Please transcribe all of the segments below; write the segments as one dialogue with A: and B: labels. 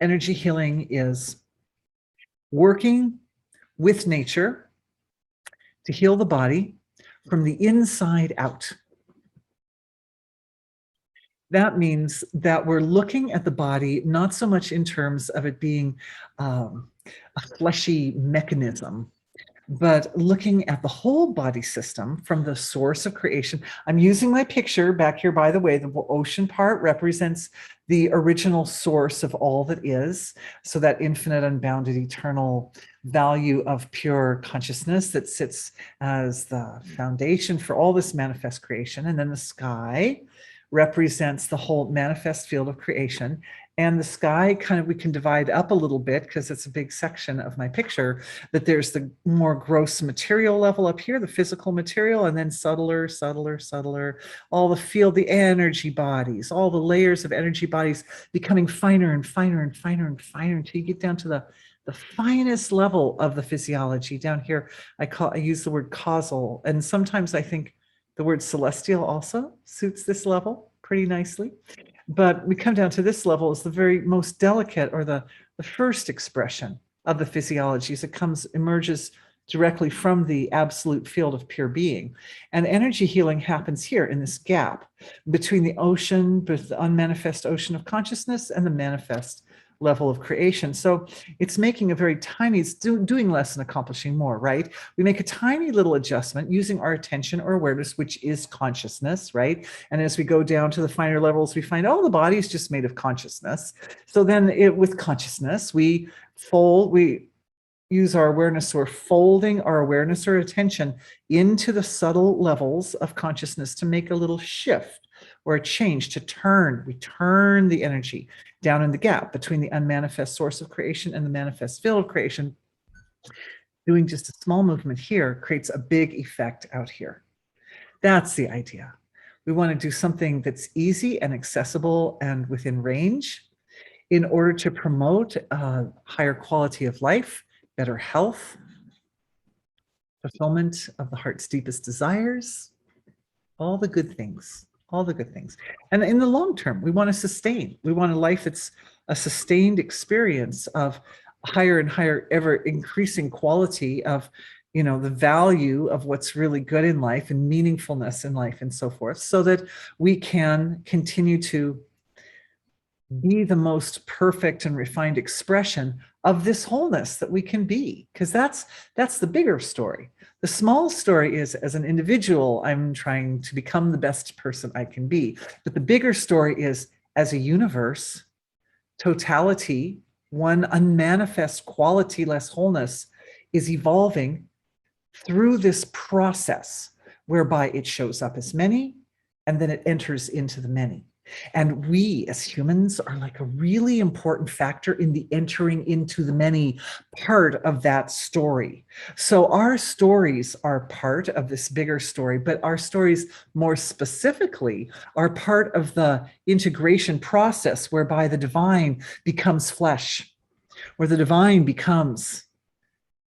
A: Energy healing is working with nature to heal the body from the inside out. That means that we're looking at the body not so much in terms of it being a fleshy mechanism, but looking at the whole body system from the source of creation. I'm using my picture back here, by the way. The ocean part represents the original source of all that is. So that infinite, unbounded, eternal value of pure consciousness that sits as the foundation for all this manifest creation. And then the sky represents the whole manifest field of creation. And the sky kind of, we can divide up a little bit because it's a big section of my picture, that there's the more gross material level up here, the physical material, and then subtler, all the field, the energy bodies, all the layers of energy bodies becoming finer and finer and finer and finer until you get down to the finest level of the physiology. Down here, I use the word causal, and sometimes I think the word celestial also suits this level pretty nicely. But we come down to this level as the very most delicate, or the first expression of the physiology, as it emerges directly from the absolute field of pure being. And energy healing happens here in this gap between the ocean, the unmanifest ocean of consciousness, and the manifest level of creation. So it's making a very tiny, it's doing less and accomplishing more, right? We make a tiny little adjustment using our attention or awareness, which is consciousness, right? And as we go down to the finer levels, we find, oh, the body is just made of consciousness. So then with consciousness, we use our awareness, so we're folding our awareness or attention into the subtle levels of consciousness to make a little shift or a change, to turn. We turn the energy down in the gap between the unmanifest source of creation and the manifest field of creation. Doing just a small movement here creates a big effect out here. That's the idea. We want to do something that's easy and accessible and within range in order to promote a higher quality of life, better health, fulfillment of the heart's deepest desires, all the good things. All the good things. And in the long term, we want to sustain. We want a life that's a sustained experience of higher and higher, ever increasing quality of, the value of what's really good in life and meaningfulness in life and so forth, so that we can continue to be the most perfect and refined expression of this wholeness that we can be, because that's the bigger story. The small story is, as an individual, I'm trying to become the best person I can be. But the bigger story is, as a universe, totality, one unmanifest quality, less wholeness, is evolving through this process whereby it shows up as many, and then it enters into the many. And we as humans are like a really important factor in the entering into the many part of that story. So our stories are part of this bigger story, but our stories more specifically are part of the integration process whereby the divine becomes flesh, where the divine becomes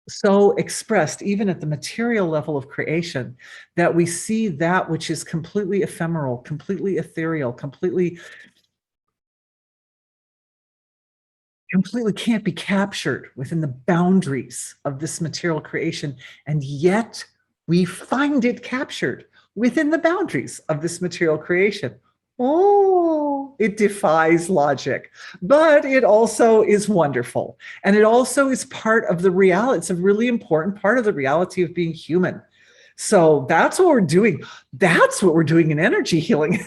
A: so expressed even at the material level of creation that we see that which is completely ephemeral, completely ethereal, completely can't be captured within the boundaries of this material creation, and yet we find it captured within the boundaries of this material creation. Oh, it defies logic, but it also is wonderful. And it also is part of the reality. It's a really important part of the reality of being human. So that's what we're doing. That's what we're doing in energy healing.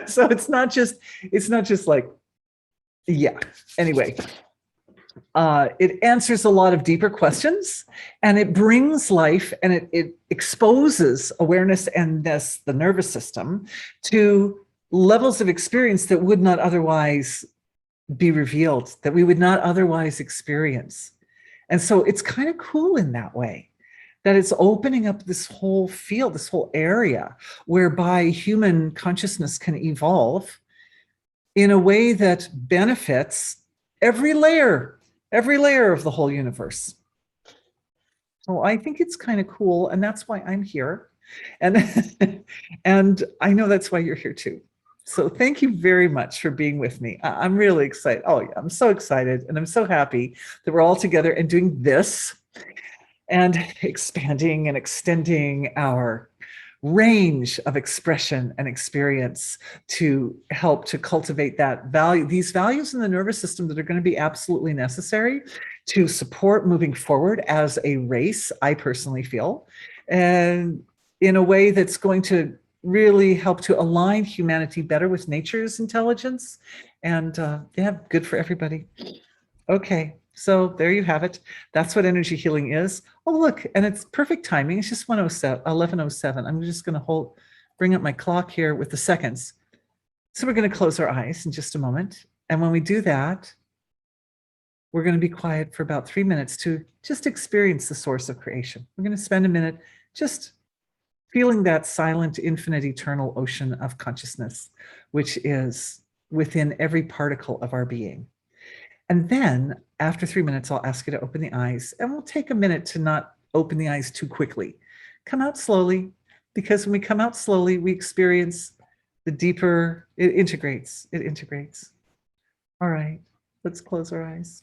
A: So it's not just like, yeah, anyway. It answers a lot of deeper questions, and it brings life, and it exposes awareness and the nervous system to levels of experience that would not otherwise be revealed, that we would not otherwise experience. And so it's kind of cool in that way, that it's opening up this whole field, this whole area whereby human consciousness can evolve in a way that benefits every layer of the whole universe. So I think it's kind of cool, and that's why I'm here. And and I know that's why you're here too. So thank you very much for being with me. I'm really excited. Oh, yeah, I'm so excited and I'm so happy that we're all together and doing this and expanding and extending our range of expression and experience to help to cultivate that value, these values in the nervous system that are going to be absolutely necessary to support moving forward as a race, I personally feel, and in a way that's going to really help to align humanity better with nature's intelligence and yeah, good for everybody. Okay, so there you have it. That's what energy healing is. Oh, look, and it's perfect timing. It's just 107, 11:07. I'm just going to bring up my clock here with the seconds. So we're going to close our eyes in just a moment. And when we do that, we're going to be quiet for about 3 minutes to just experience the source of creation. We're going to spend a minute just feeling that silent, infinite, eternal ocean of consciousness, which is within every particle of our being. And then after 3 minutes, I'll ask you to open the eyes, and we'll take a minute to not open the eyes too quickly. Come out slowly, because when we come out slowly, we experience the deeper, it integrates, it integrates. All right, let's close our eyes.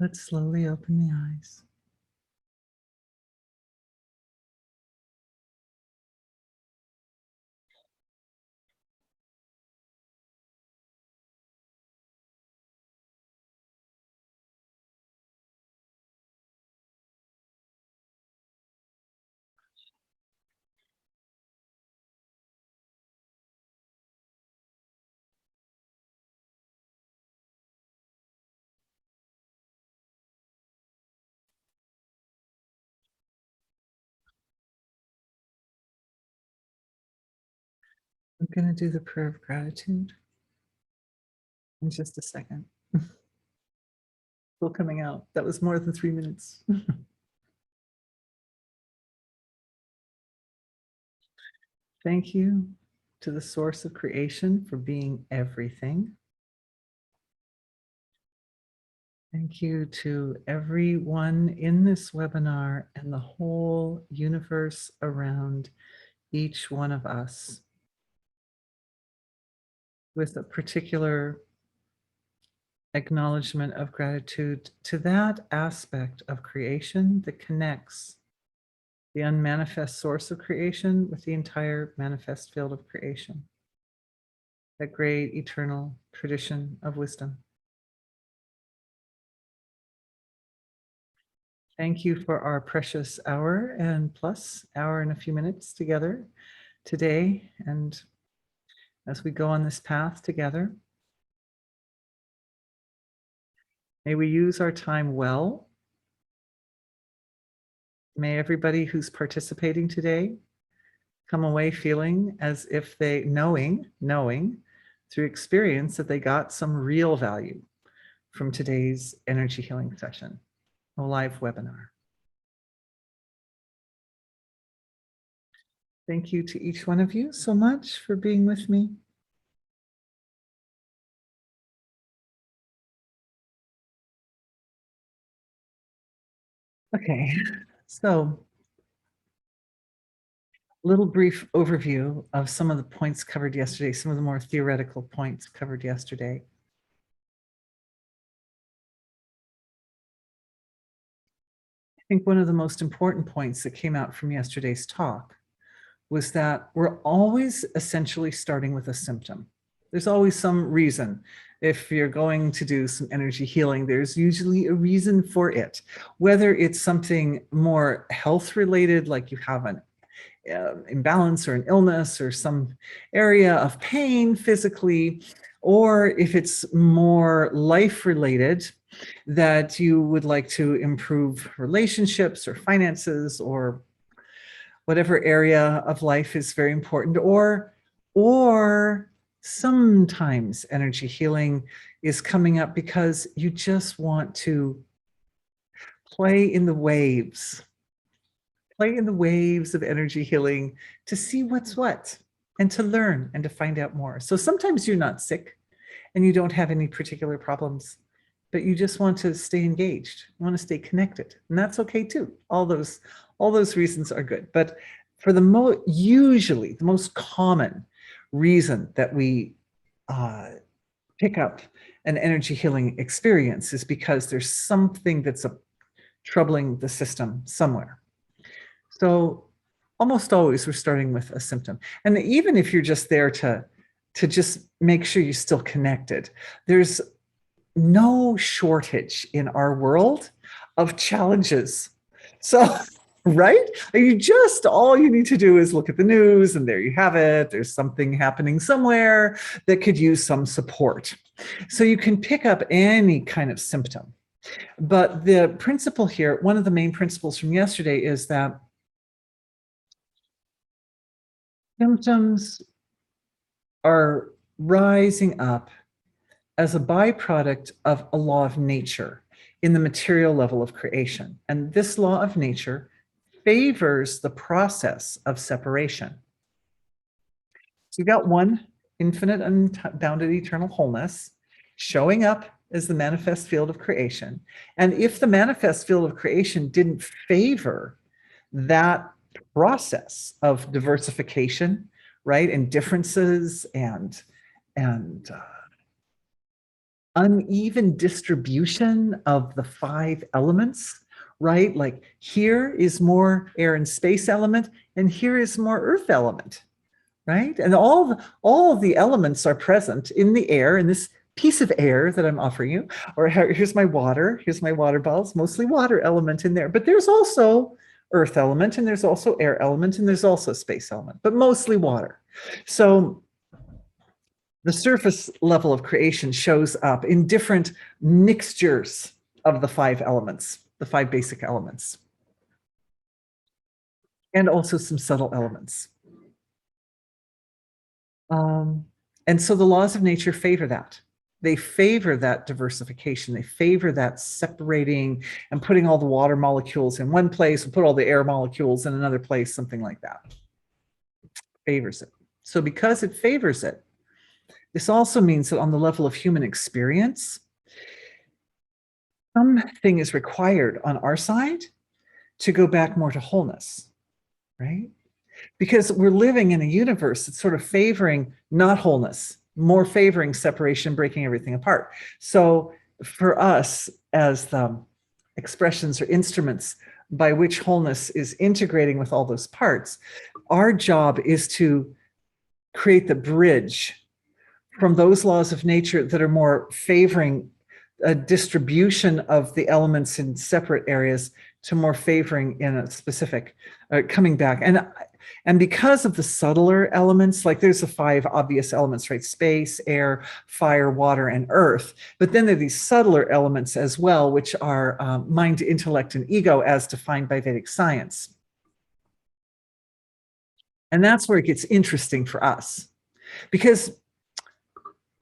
A: Let's slowly open the eyes. I'm going to do the prayer of gratitude in just a second. Still coming out. That was more than 3 minutes. Thank you to the source of creation for being everything. Thank you to everyone in this webinar and the whole universe around each one of us, with a particular acknowledgement of gratitude to that aspect of creation that connects the unmanifest source of creation with the entire manifest field of creation, that great eternal tradition of wisdom. Thank you for our precious hour and plus hour and a few minutes together today. And as we go on this path together, may we use our time well. May everybody who's participating today come away feeling as if they knowing through experience that they got some real value from today's energy healing session, a live webinar. Thank you to each one of you so much for being with me. Okay, so little brief overview of some of the points covered yesterday, some of the more theoretical points covered yesterday. I think one of the most important points that came out from yesterday's talk was that we're always essentially starting with a symptom. There's always some reason. If you're going to do some energy healing, there's usually a reason for it. Whether it's something more health related, like you have an imbalance or an illness or some area of pain physically, or if it's more life related, that you would like to improve relationships or finances or whatever area of life is very important, or sometimes energy healing is coming up because you just want to play in the waves of energy healing to see what's what and to learn and to find out more. So sometimes you're not sick and you don't have any particular problems, but you just want to stay engaged. You want to stay connected, and that's okay too. All those reasons are good. But for the usually the most common reason that we pick up an energy healing experience is because there's something that's troubling the system somewhere. So almost always we're starting with a symptom. And even if you're just there to just make sure you're still connected, there's no shortage in our world of challenges. So, right? All you need to do is look at the news and there you have it. There's something happening somewhere that could use some support. So you can pick up any kind of symptom. But the principle here, one of the main principles from yesterday is that symptoms are rising up as a byproduct of a law of nature in the material level of creation. And this law of nature favors the process of separation. So you've got one infinite, unbounded, eternal wholeness showing up as the manifest field of creation. And if the manifest field of creation didn't favor that process of diversification, right, and differences and uneven distribution of the 5 elements, right? Like here is more air and space element, and here is more earth element, right? And all of the elements are present in the air, in this piece of air that I'm offering you. Or here's my water balls, mostly water element in there. But there's also earth element, and there's also air element, and there's also space element, but mostly water. So the surface level of creation shows up in different mixtures of the 5 elements, the 5 basic elements, and also some subtle elements. And so the laws of nature favor that. They favor that diversification. They favor that separating and putting all the water molecules in one place and put all the air molecules in another place, something like that. Favors it. So because it favors it, this also means that on the level of human experience, something is required on our side to go back more to wholeness, right? Because we're living in a universe that's sort of favoring not wholeness, more favoring separation, breaking everything apart. So for us as the expressions or instruments by which wholeness is integrating with all those parts, our job is to create the bridge from those laws of nature that are more favoring a distribution of the elements in separate areas to more favoring in a specific, coming back. And because of the subtler elements, like there's the 5 obvious elements, right? Space, air, fire, water, and earth. But then there are these subtler elements as well, which are mind, intellect, and ego as defined by Vedic science. And that's where it gets interesting for us. Because,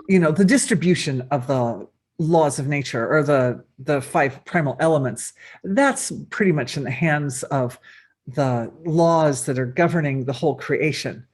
A: you know, the distribution of the laws of nature, or the 5 primal elements, that's pretty much in the hands of the laws that are governing the whole creation.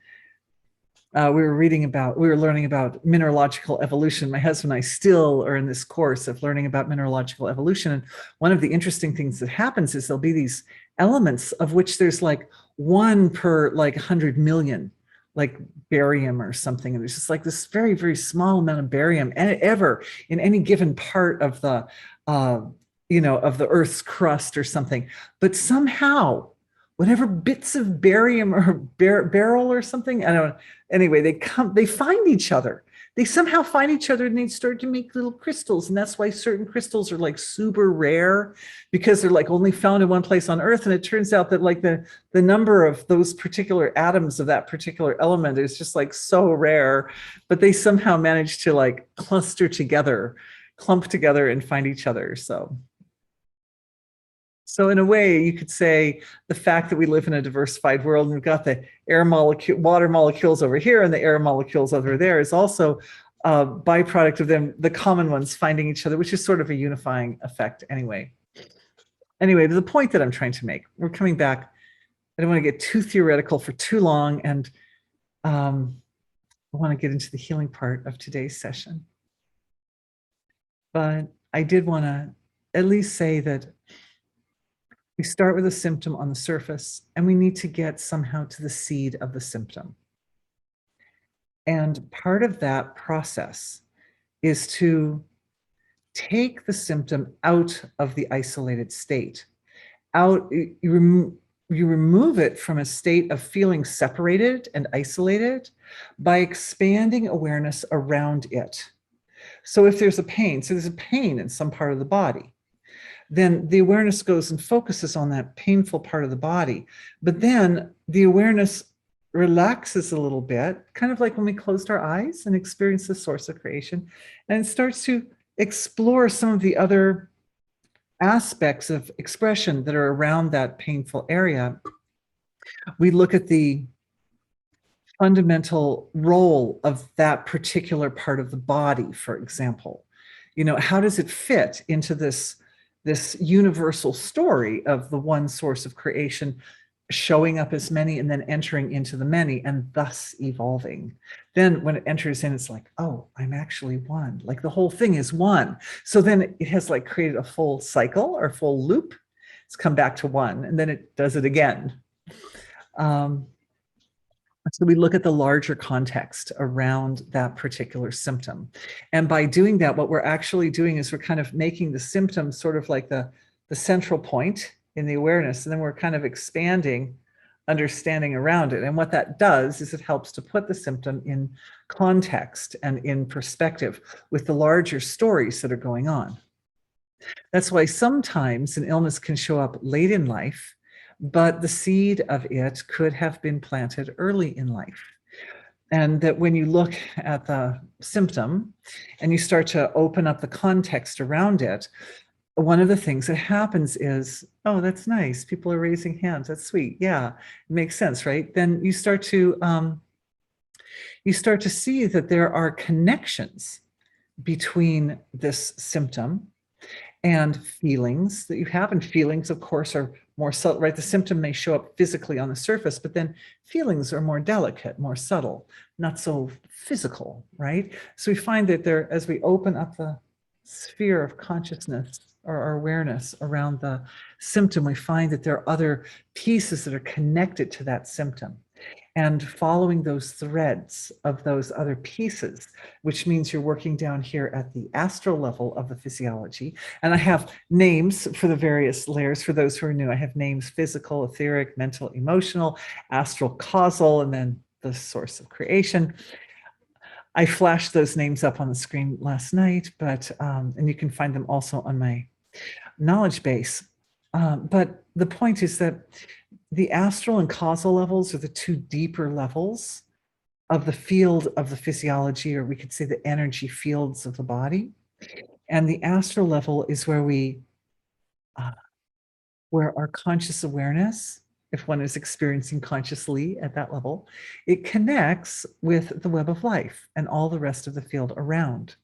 A: We were learning about mineralogical evolution. My husband and I still are in this course of learning about mineralogical evolution. And one of the interesting things that happens is there'll be these elements of which there's like 1 per like 100 million, like barium or something. And there's just like this very, very small amount of barium ever in any given part of the, you know, of the Earth's crust or something. But somehow, whatever bits of barium or beryl or something, I don't know. Anyway, they find each other. They somehow find each other and they start to make little crystals. And that's why certain crystals are like super rare, because they're like only found in one place on Earth. And it turns out that like the number of those particular atoms of that particular element is just like so rare, but they somehow manage to like clump together and find each other. So in a way, you could say the fact that we live in a diversified world and we've got the water molecules over here and the air molecules over there is also a byproduct of them, the common ones finding each other, which is sort of a unifying effect anyway. Anyway, the point that I'm trying to make, we're coming back. I don't want to get too theoretical for too long, and I want to get into the healing part of today's session. But I did want to at least say that we start with a symptom on the surface, and we need to get somehow to the seed of the symptom. And part of that process is to take the symptom out of the isolated state. You remove it from a state of feeling separated and isolated by expanding awareness around it. So if there's a pain, in some part of the body, then the awareness goes and focuses on that painful part of the body. But then the awareness relaxes a little bit, kind of like when we closed our eyes and experienced the source of creation, and starts to explore some of the other aspects of expression that are around that painful area. We look at the fundamental role of that particular part of the body, for example. You know, how does it fit into this universal story of the one source of creation showing up as many and then entering into the many and thus evolving? Then when it enters in, it's like, oh, I'm actually one. Like the whole thing is one. So then it has like created a full cycle or full loop. It's come back to one, and then it does it again. So we look at the larger context around that particular symptom. And by doing that, what we're actually doing is we're kind of making the symptom sort of like the central point in the awareness. And then we're kind of expanding understanding around it. And what that does is it helps to put the symptom in context and in perspective with the larger stories that are going on. That's why sometimes an illness can show up late in life, but the seed of it could have been planted early in life. And that when you look at the symptom and you start to open up the context around it, one of the things that happens is, oh, that's nice. People are raising hands. That's sweet. Yeah, it makes sense, right? Then you start to see that there are connections between this symptom and feelings that you have. And feelings, of course, are more subtle, right? The symptom may show up physically on the surface, but then feelings are more delicate, more subtle, not so physical, right? So we find that there, as we open up the sphere of consciousness or our awareness around the symptom, we find that there are other pieces that are connected to that symptom. And following those threads of those other pieces, which means you're working down here at the astral level of the physiology. And I have names for the various layers. For those who are new, I have names: physical, etheric, mental, emotional, astral, causal, and then the source of creation. I flashed those names up on the screen last night, but and you can find them also on my knowledge base. But the point is that the astral and causal levels are the two deeper levels of the field of the physiology, or we could say the energy fields of the body. And the astral level is where where our conscious awareness, if one is experiencing consciously at that level, it connects with the web of life and all the rest of the field around.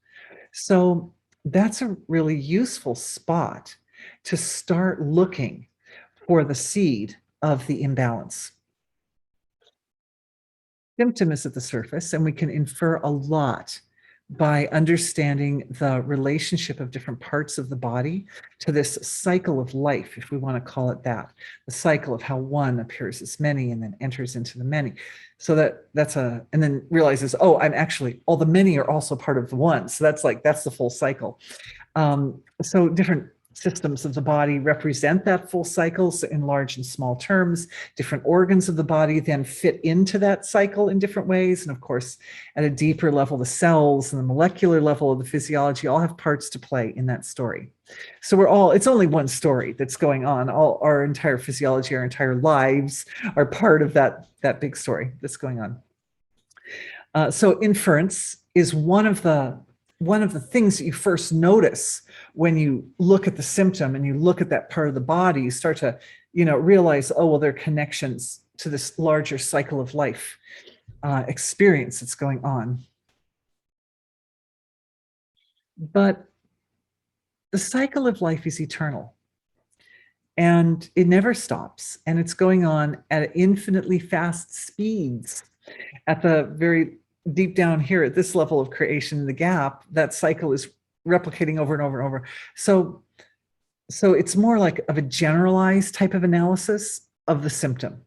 A: So that's a really useful spot to start looking for the seed of the imbalance. Symptom is at the surface, and we can infer a lot by understanding the relationship of different parts of the body to this cycle of life, if we want to call it that, the cycle of how one appears as many and then enters into the many. So and then realizes, oh, I'm actually, all the many are also part of the one. So that's the full cycle. So different systems of the body represent that full cycle, so in large and small terms. Different organs of the body then fit into that cycle in different ways. And of course, at a deeper level, the cells and the molecular level of the physiology all have parts to play in that story. So it's only one story that's going on. All our entire physiology, our entire lives are part of that big story that's going on. So inference is one of the things that you first notice when you look at the symptom and you look at that part of the body. You start to, realize, oh, well, there are connections to this larger cycle of life experience that's going on. But the cycle of life is eternal, and it never stops, and it's going on at infinitely fast speeds. At the very deep down here at this level of creation, the gap, that cycle is replicating over and over and over. So it's more like of a generalized type of analysis of the symptom.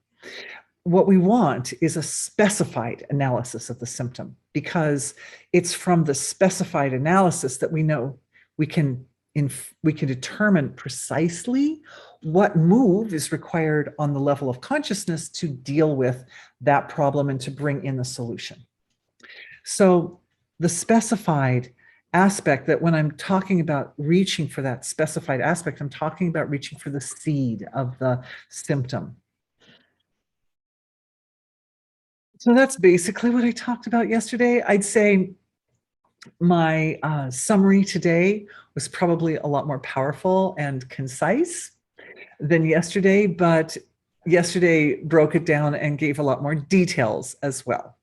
A: What we want is a specified analysis of the symptom, because it's from the specified analysis that we know we can determine precisely what move is required on the level of consciousness to deal with that problem and to bring in the solution. So the specified aspect, that when I'm talking about reaching for that specified aspect, I'm talking about reaching for the seed of the symptom. So that's basically what I talked about yesterday. I'd say my summary today was probably a lot more powerful and concise than yesterday, but yesterday broke it down and gave a lot more details as well.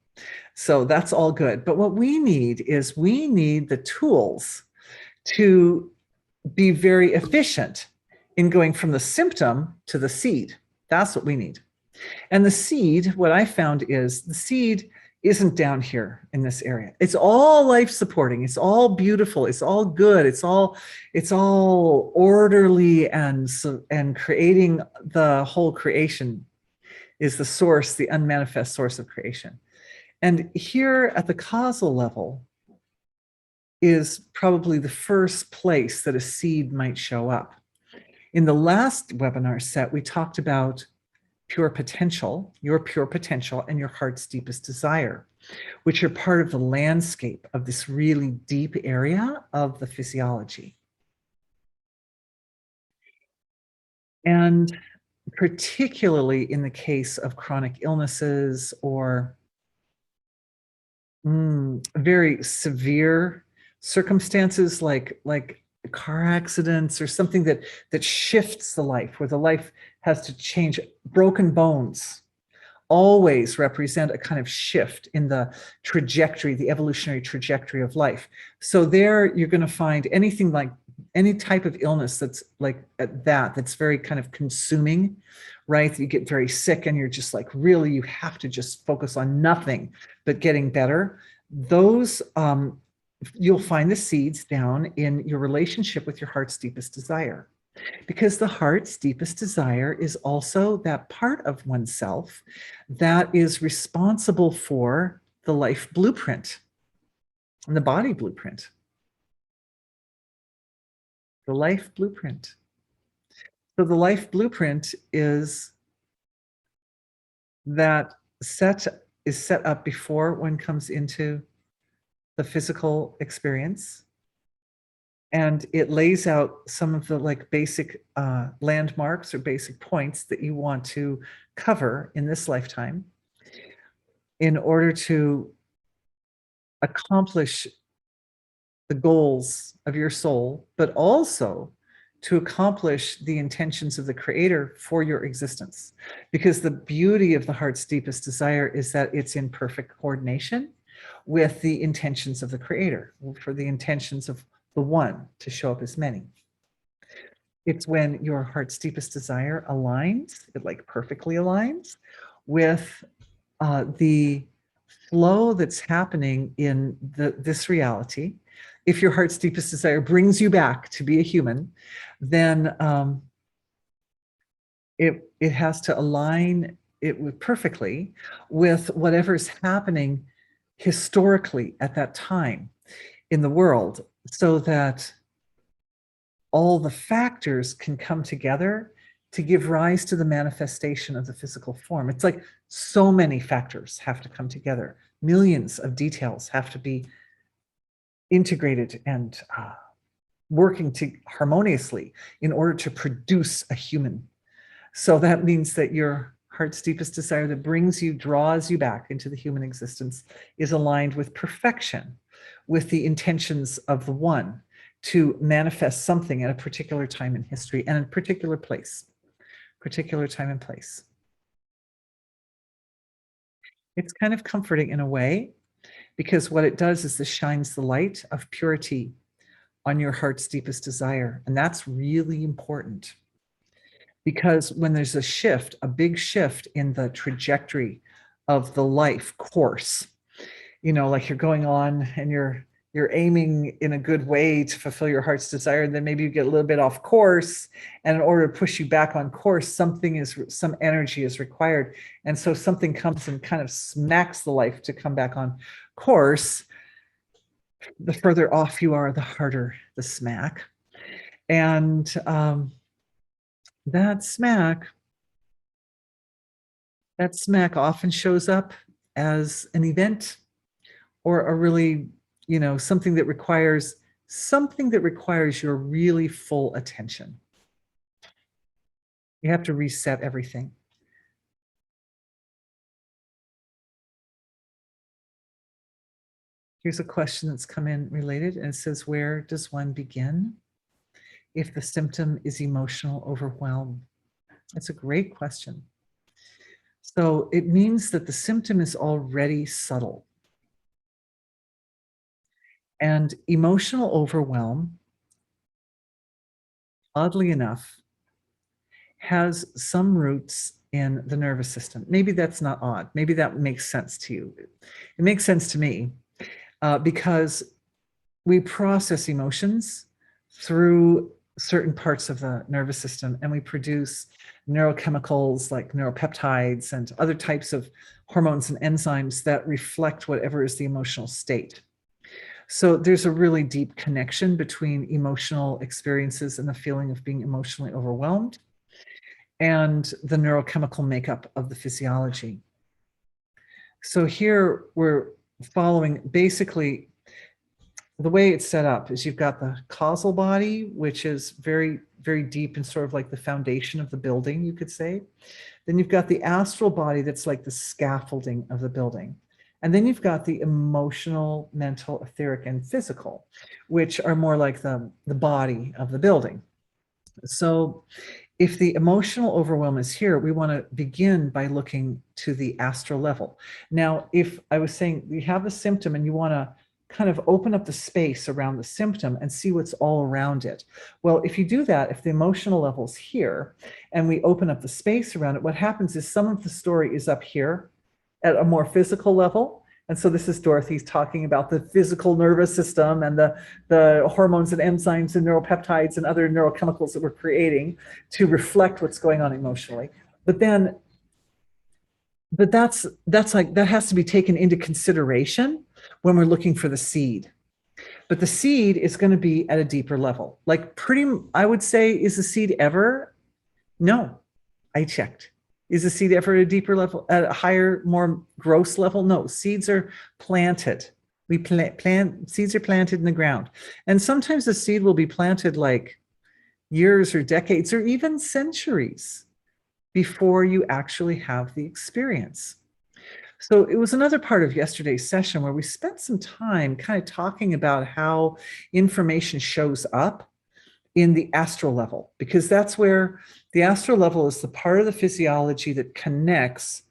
A: So that's all good. But what we need the tools to be very efficient in going from the symptom to the seed. That's what we need. And the seed, what I found is the seed isn't down here in this area. It's all life supporting. It's all beautiful. It's all good. It's all orderly and creating the whole creation is the source, the unmanifest source of creation. And here at the causal level is probably the first place that a seed might show up. In the last webinar set, we talked about pure potential, your pure potential, and your heart's deepest desire, which are part of the landscape of this really deep area of the physiology. And particularly in the case of chronic illnesses or very severe circumstances like car accidents or something that shifts the life, where the life has to change. Broken bones always represent a kind of shift in the trajectory, the evolutionary trajectory of life. So there you're going to find anything like any type of illness that's like that's very kind of consuming, right? You get very sick and you're just like, really, you have to just focus on nothing but getting better. Those, you'll find the seeds down in your relationship with your heart's deepest desire. Because the heart's deepest desire is also that part of oneself that is responsible for the life blueprint and the body blueprint. The life blueprint. So the life blueprint is that is set up before one comes into the physical experience. And it lays out some of the like basic landmarks or basic points that you want to cover in this lifetime in order to accomplish the goals of your soul, but also to accomplish the intentions of the Creator for your existence. Because the beauty of the heart's deepest desire is that it's in perfect coordination with the intentions of the Creator, for the intentions of the one to show up as many. It's when your heart's deepest desire aligns, it like perfectly aligns with the flow that's happening in this reality. If your heart's deepest desire brings you back to be a human, then it has to align it perfectly with whatever's happening historically at that time in the world, so that all the factors can come together to give rise to the manifestation of the physical form. It's like so many factors have to come together. Millions of details have to be integrated and working harmoniously in order to produce a human. So that means that your heart's deepest desire that brings you, draws you back into the human existence is aligned with perfection, with the intentions of the one to manifest something at a particular time in history and in a particular place, particular time and place. It's kind of comforting in a way, because what it does is this shines the light of purity on your heart's deepest desire. And that's really important, because when there's a shift, a big shift in the trajectory of the life course, you know, like you're going on and you're aiming in a good way to fulfill your heart's desire, and then maybe you get a little bit off course, and in order to push you back on course, some energy is required, and so something comes and kind of smacks the life to come back on course. The further off you are, the harder the smack, and that smack often shows up as an event or a really, something that requires your really full attention. You have to reset everything. Here's a question that's come in related, and it says, where does one begin if the symptom is emotional overwhelm? That's a great question. So it means that the symptom is already subtle. And emotional overwhelm, oddly enough, has some roots in the nervous system. Maybe that's not odd. Maybe that makes sense to you. It makes sense to me because we process emotions through certain parts of the nervous system, and we produce neurochemicals like neuropeptides and other types of hormones and enzymes that reflect whatever is the emotional state. So there's a really deep connection between emotional experiences and the feeling of being emotionally overwhelmed and the neurochemical makeup of the physiology. So here we're following basically the way it's set up is you've got the causal body, which is very, very deep and sort of like the foundation of the building, you could say. Then you've got the astral body that's like the scaffolding of the building. And then you've got the emotional, mental, etheric, and physical, which are more like the body of the building. So if the emotional overwhelm is here, we want to begin by looking to the astral level. Now, if I was saying you have a symptom and you want to kind of open up the space around the symptom and see what's all around it. Well, if you do that, if the emotional level's here and we open up the space around it, what happens is some of the story is up here at a more physical level. And so this is Dorothy's talking about the physical nervous system and the hormones and enzymes and neuropeptides and other neurochemicals that we're creating to reflect what's going on emotionally. But that's like, that has to be taken into consideration when we're looking for the seed. But the seed is going to be at a deeper level. Like I would say, is the seed ever? No, I checked. Is the seed ever at a deeper level, at a higher, more gross level? No, seeds are planted. We plant seeds are planted in the ground. And sometimes the seed will be planted like years or decades or even centuries before you actually have the experience. So it was another part of yesterday's session where we spent some time kind of talking about how information shows up in the astral level, because that's where the astral level is the part of the physiology that connects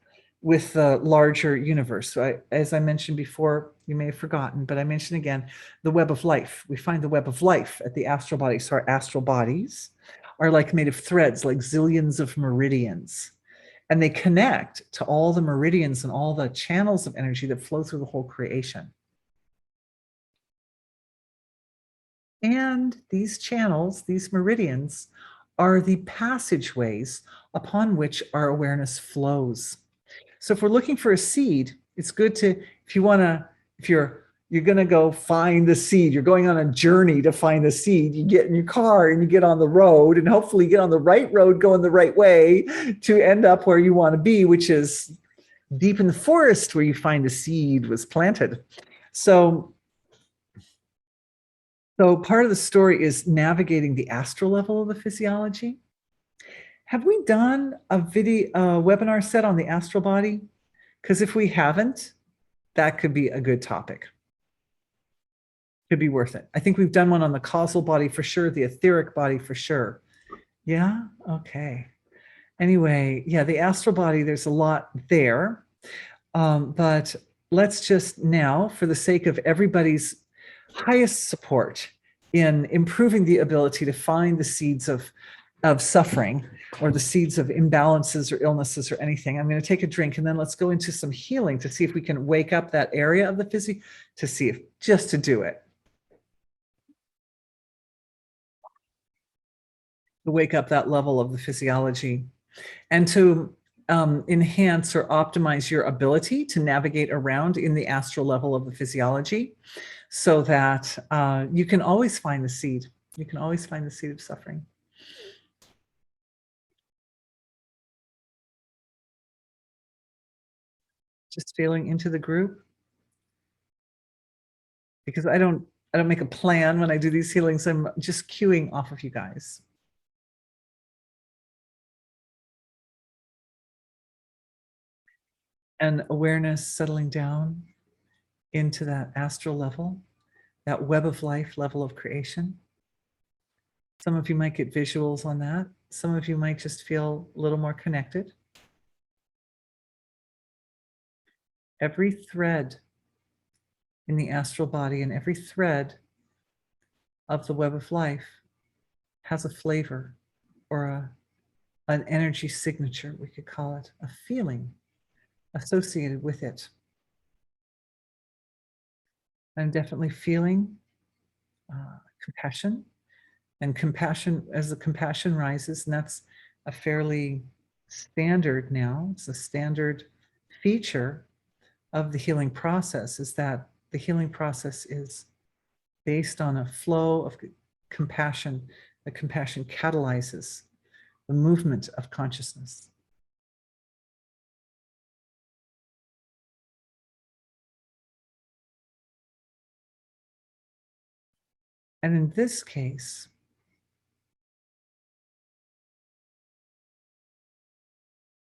A: with the larger universe. So as I mentioned before, you may have forgotten, but I mentioned again, the web of life. We find the web of life at the astral body. So our astral bodies are like made of threads, like zillions of meridians. And they connect to all the meridians and all the channels of energy that flow through the whole creation. And these channels, these meridians, are the passageways upon which our awareness flows. So if we're looking for a seed, it's good to, if you're going to go find the seed, you're going on a journey to find the seed, you get in your car and you get on the road and hopefully get on the right road, going the right way to end up where you want to be, which is deep in the forest where you find the seed was planted. So part of the story is navigating the astral level of the physiology. Have we done a webinar set on the astral body? Because if we haven't, that could be a good topic. Could be worth it. I think we've done one on the causal body for sure, the etheric body for sure. Yeah, okay. Anyway, yeah, the astral body, there's a lot there. But let's just now, for the sake of everybody's highest support in improving the ability to find the seeds of suffering or the seeds of imbalances or illnesses or anything, I'm going to take a drink and then let's go into some healing to see if we can wake up that area of the physique, to see if, just to do it. To wake up that level of the physiology and to enhance or optimize your ability to navigate around in the astral level of the physiology so that you can always find the seed. You can always find the seed of suffering. Just feeling into the group. Because I don't make a plan when I do these healings. I'm just cueing off of you guys. And awareness settling down into that astral level, that web of life level of creation. Some of you might get visuals on that. Some of you might just feel a little more connected. Every thread in the astral body and every thread of the web of life has a flavor or an energy signature, we could call it, a feeling associated with it. I'm definitely feeling compassion And compassion, as the compassion rises, and that's a fairly standard now, it's a standard feature of the healing process, is that the healing process is based on a flow of compassion. The compassion catalyzes the movement of consciousness. And in this case,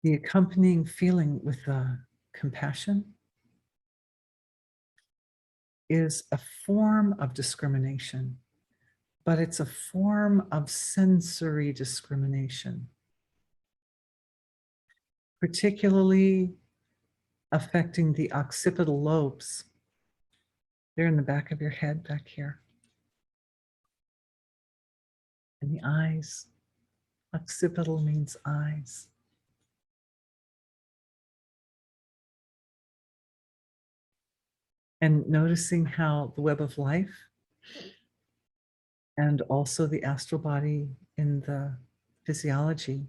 A: the accompanying feeling with the compassion is a form of discrimination, but it's a form of sensory discrimination, particularly affecting the occipital lobes. They're in the back of your head back here. And the eyes. Occipital means eyes. And noticing how the web of life and also the astral body in the physiology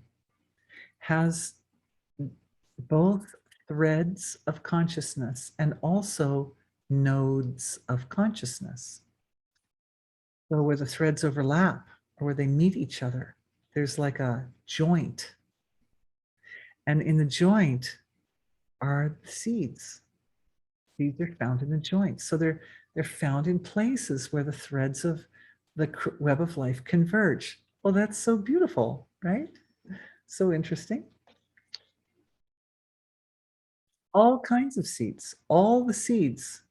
A: has both threads of consciousness and also nodes of consciousness. So where the threads overlap or where they meet each other, there's like a joint. And in the joint are the seeds. Seeds are found in the joint. So they're found in places where the threads of the web of life converge. Well, that's so beautiful, right? So interesting. All kinds of seeds, all the seeds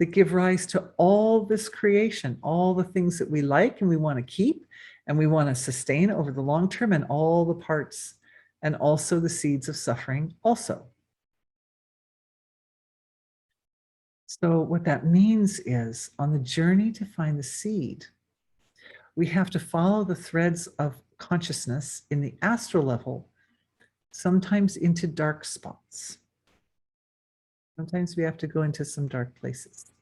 A: that give rise to all this creation, all the things that we like and we want to keep and we want to sustain over the long term, and all the parts, and also the seeds of suffering also. So what that means is, on the journey to find the seed, we have to follow the threads of consciousness in the astral level, sometimes into dark spots. Sometimes we have to go into some dark places.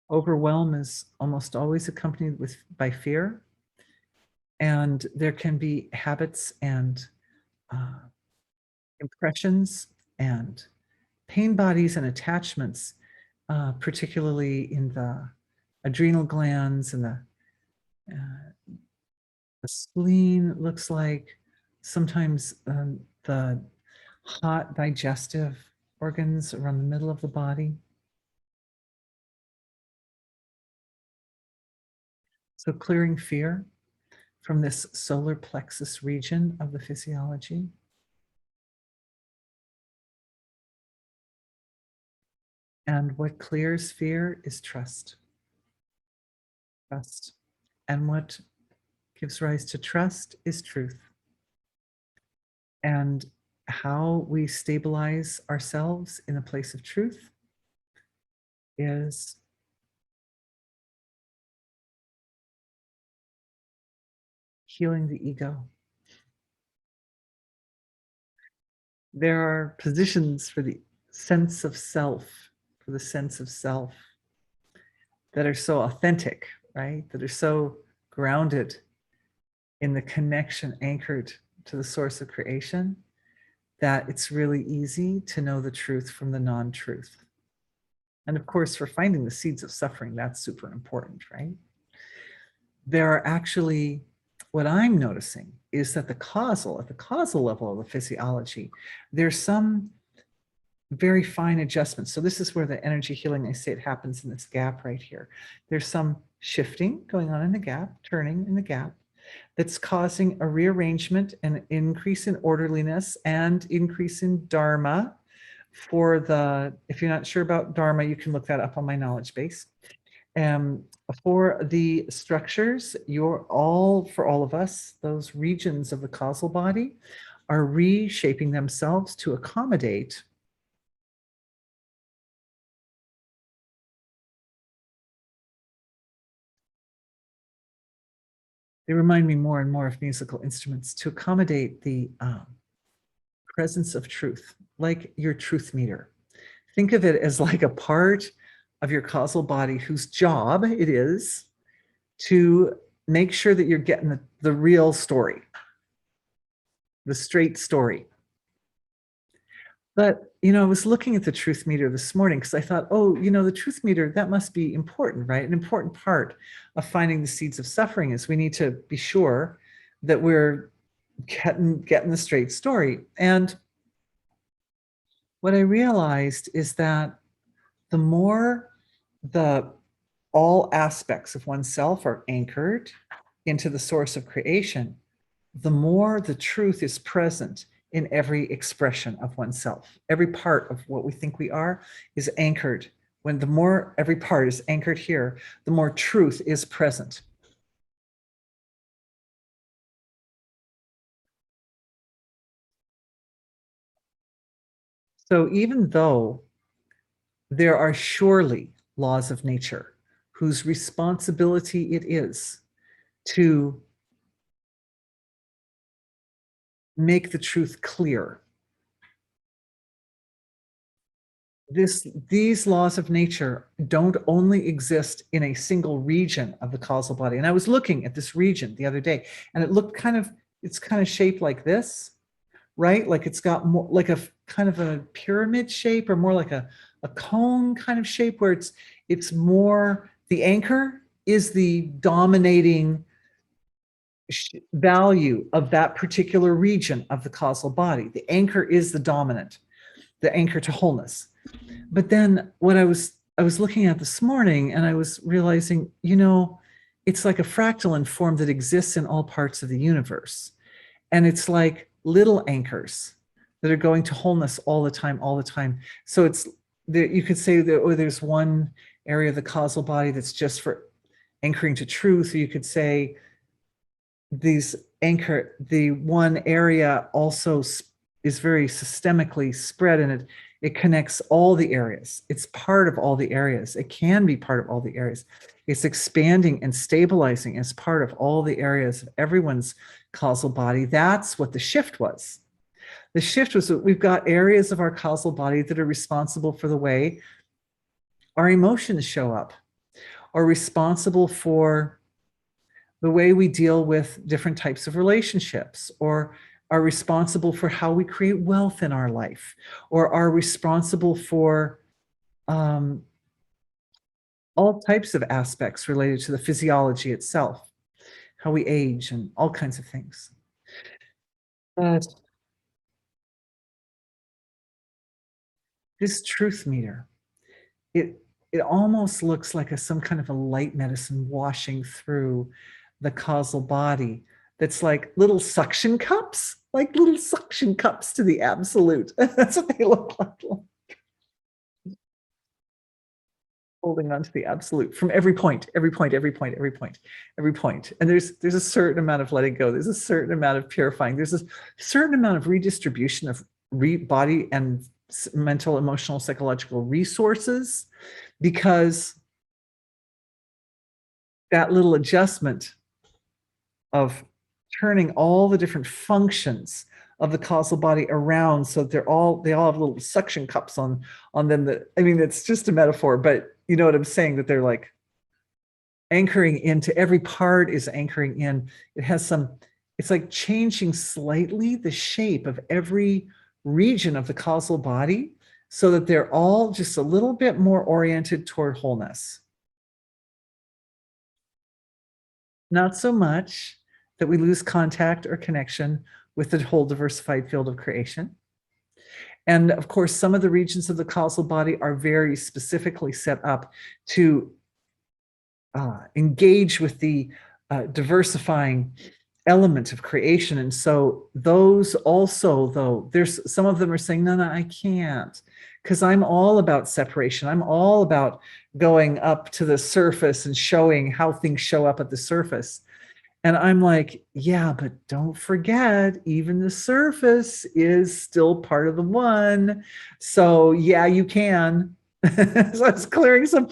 A: Overwhelm is almost always accompanied by fear. And there can be habits and impressions and pain bodies and attachments, particularly in the adrenal glands and the spleen. Looks like sometimes the hot digestive organs around the middle of the body. So clearing fear from this solar plexus region of the physiology. And what clears fear is trust. Trust. And what gives rise to trust is truth. And how we stabilize ourselves in a place of truth is healing the ego. There are positions for the sense of self, for the sense of self that are so authentic, right? That are so grounded in the connection anchored to the source of creation, that it's really easy to know the truth from the non-truth. And of course, for finding the seeds of suffering, that's super important, right? There are actually, what I'm noticing is that at the causal level of the physiology, there's some very fine adjustments. So this is where the energy healing, I say it happens in this gap right here. There's some shifting going on in the gap, turning in the gap, that's causing a rearrangement and increase in orderliness and increase in dharma. For the, if you're not sure about dharma, you can look that up on my knowledge base. For the structures, for all of us, those regions of the causal body are reshaping themselves to accommodate they remind me more and more of musical instruments, to accommodate the presence of truth, like your truth meter. Think of it as like a part of your causal body whose job it is to make sure that you're getting the real story, the straight story. But, I was looking at the truth meter this morning because I thought, oh, the truth meter, that must be important, right? An important part of finding the seeds of suffering is we need to be sure that we're getting the straight story. And what I realized is that the more all aspects of oneself are anchored into the source of creation, the more the truth is present in every expression of oneself. Every part of what we think we are is anchored. When the more every part is anchored here, the more truth is present. So even though there are surely laws of nature whose responsibility it is to make the truth clear, these laws of nature don't only exist in a single region of the causal body. And I was looking at this region the other day, and it's kind of shaped like this, right? Like it's got more like a kind of a pyramid shape, or more like a cone kind of shape, where it's more, the anchor is the dominating value of that particular region of the causal body. The anchor is the anchor to wholeness. But then what I was looking at this morning, and I was realizing, it's like a fractal in form that exists in all parts of the universe. And it's like little anchors that are going to wholeness all the time, all the time. So it's there, you could say that, there's one area of the causal body that's just for anchoring to truth. Or you could say the one area also is very systemically spread, and it connects all the areas. It's part of all the areas. It can be part of all the areas. It's expanding and stabilizing as part of all the areas of everyone's causal body. That's what the shift was. The shift was that we've got areas of our causal body that are responsible for the way our emotions show up, or responsible for the way we deal with different types of relationships, or are responsible for how we create wealth in our life, or are responsible for all types of aspects related to the physiology itself, how we age, and all kinds of things. But this truth meter, it almost looks like some kind of a light medicine washing through the causal body, that's like little suction cups, to the absolute. That's what they look like. Holding on to the absolute from every point. And there's a certain amount of letting go. There's a certain amount of purifying. There's a certain amount of redistribution of body and mental, emotional, psychological resources, because that little adjustment of turning all the different functions of the causal body around, so they all have little suction cups on them. It's just a metaphor, but you know what I'm saying, that they're like anchoring into, every part is anchoring in. It's like changing slightly the shape of every region of the causal body, so that they're all just a little bit more oriented toward wholeness. Not so much that we lose contact or connection with the whole diversified field of creation. And of course, some of the regions of the causal body are very specifically set up to engage with the diversifying element of creation. And so those also, though, there's some of them are saying, no, I can't, because I'm all about separation. I'm all about going up to the surface and showing how things show up at the surface. And I'm like, yeah, but don't forget, even the surface is still part of the one. So yeah, you can. So I was clearing some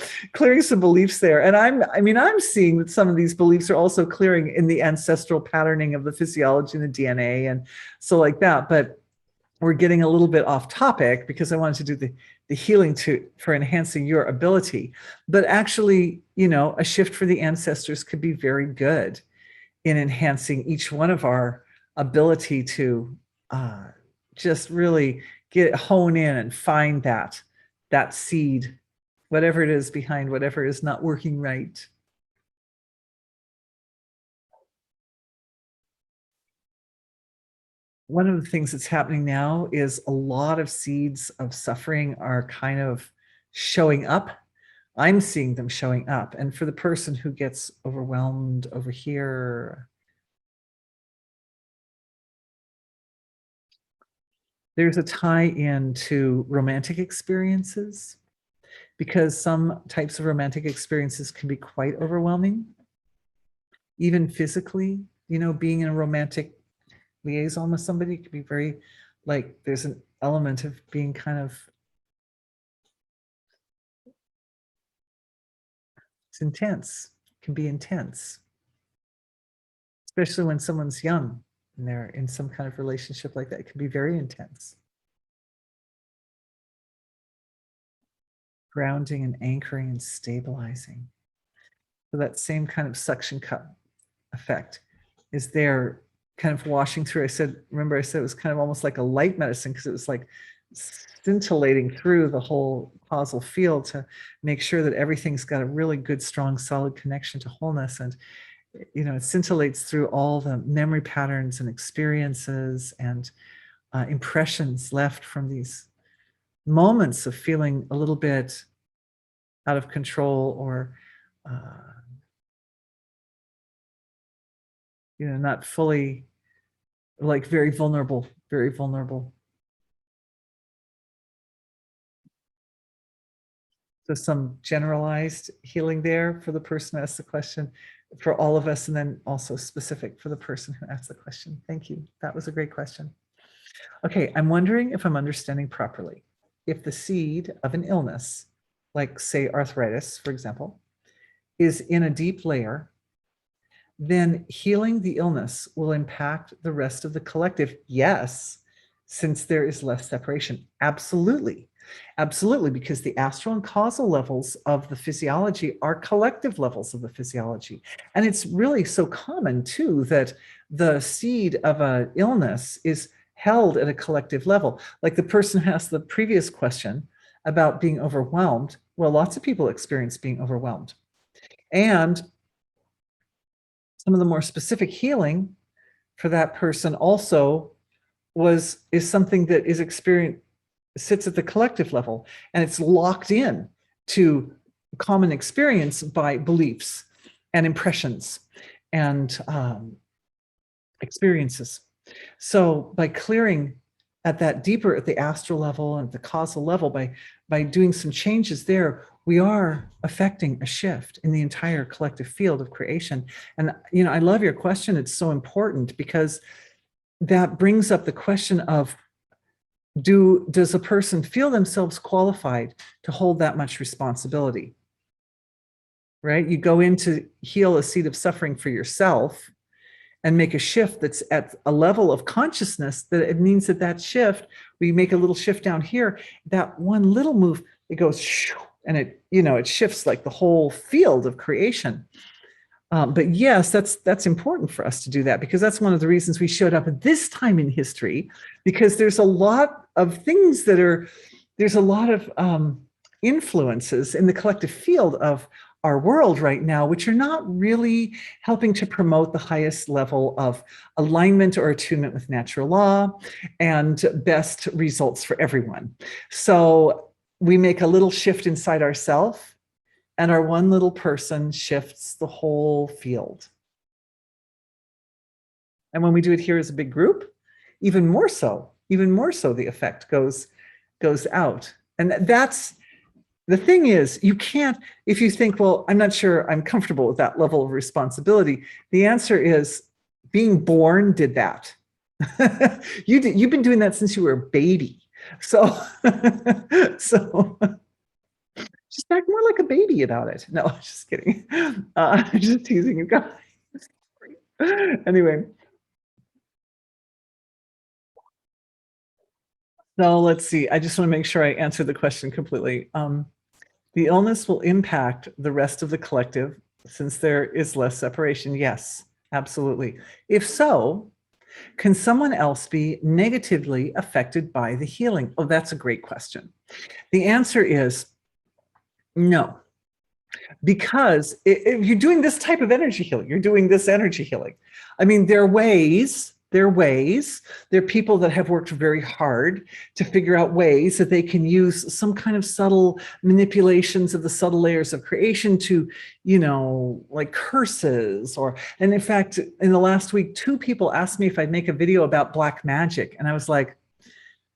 A: beliefs there. And I'm seeing that some of these beliefs are also clearing in the ancestral patterning of the physiology and the DNA, and so like that. But we're getting a little bit off topic because I wanted to do the healing for enhancing your ability. But actually, a shift for the ancestors could be very good in enhancing each one of our ability to uh, just really hone in and find that seed, whatever it is behind whatever is not working right. One of the things that's happening now is a lot of seeds of suffering are kind of showing up. I'm seeing them showing up. And for the person who gets overwhelmed over here, there's a tie in to romantic experiences, because some types of romantic experiences can be quite overwhelming, even physically. Being in a romantic liaison with somebody could be very, like, there's an element of being kind of, it's intense, it can be intense, especially when someone's young and they're in some kind of relationship like that. It can be very intense. Grounding and anchoring and stabilizing. So that same kind of suction cup effect is there, kind of washing through. Remember I said it was kind of almost like a light medicine, because it was like scintillating through the whole causal field to make sure that everything's got a really good, strong, solid connection to wholeness. And it scintillates through all the memory patterns and experiences and impressions left from these moments of feeling a little bit out of control, or not fully, like, very vulnerable, very vulnerable. So some generalized healing there for the person who asked the question, for all of us, and then also specific for the person who asked the question. Thank you. That was a great question. Okay, I'm wondering if I'm understanding properly. If the seed of an illness, like say arthritis, for example, is in a deep layer, then healing the illness will impact the rest of the collective. Yes, since there is less separation. Absolutely. Absolutely, because the astral and causal levels of the physiology are collective levels of the physiology. And it's really so common too that the seed of an illness is held at a collective level. Like the person who asked the previous question about being overwhelmed. Well, lots of people experience being overwhelmed. And some of the more specific healing for that person also is something that is experienced, sits at the collective level, and it's locked in to common experience by beliefs and impressions and experiences. So by clearing at that deeper, at the astral level and the causal level, by doing some changes there, we are affecting a shift in the entire collective field of creation. And I love your question. It's so important, because that brings up the question of, does a person feel themselves qualified to hold that much responsibility? Right? You go in to heal a seed of suffering for yourself and make a shift that's at a level of consciousness that it means that shift, we make a little shift down here, that one little move, it goes and it shifts like the whole field of creation. But yes, that's important for us to do that, because that's one of the reasons we showed up at this time in history, because there's a lot of things there's a lot of influences in the collective field of our world right now, which are not really helping to promote the highest level of alignment or attunement with natural law and best results for everyone. So we make a little shift inside ourselves, and our one little person shifts the whole field. And when we do it here as a big group, even more so the effect goes out. And that's the thing is, you can't, if you think, well, I'm not sure I'm comfortable with that level of responsibility, the answer is being born did that. You've been doing that since you were a baby. So just act more like a baby about it. No, just kidding. Just teasing you guys. Anyway, So let's see. I just want to make sure I answer the question completely. The illness will impact the rest of the collective since there is less separation. Yes, absolutely. If so, can someone else be negatively affected by the healing? Oh, that's a great question. The answer is no, because if you're doing this type of energy healing, you're doing this energy healing. I mean, there are ways, there are people that have worked very hard to figure out ways that they can use some kind of subtle manipulations of the subtle layers of creation to, like curses and in fact, in the last week, 2 people asked me if I'd make a video about black magic. And I was like,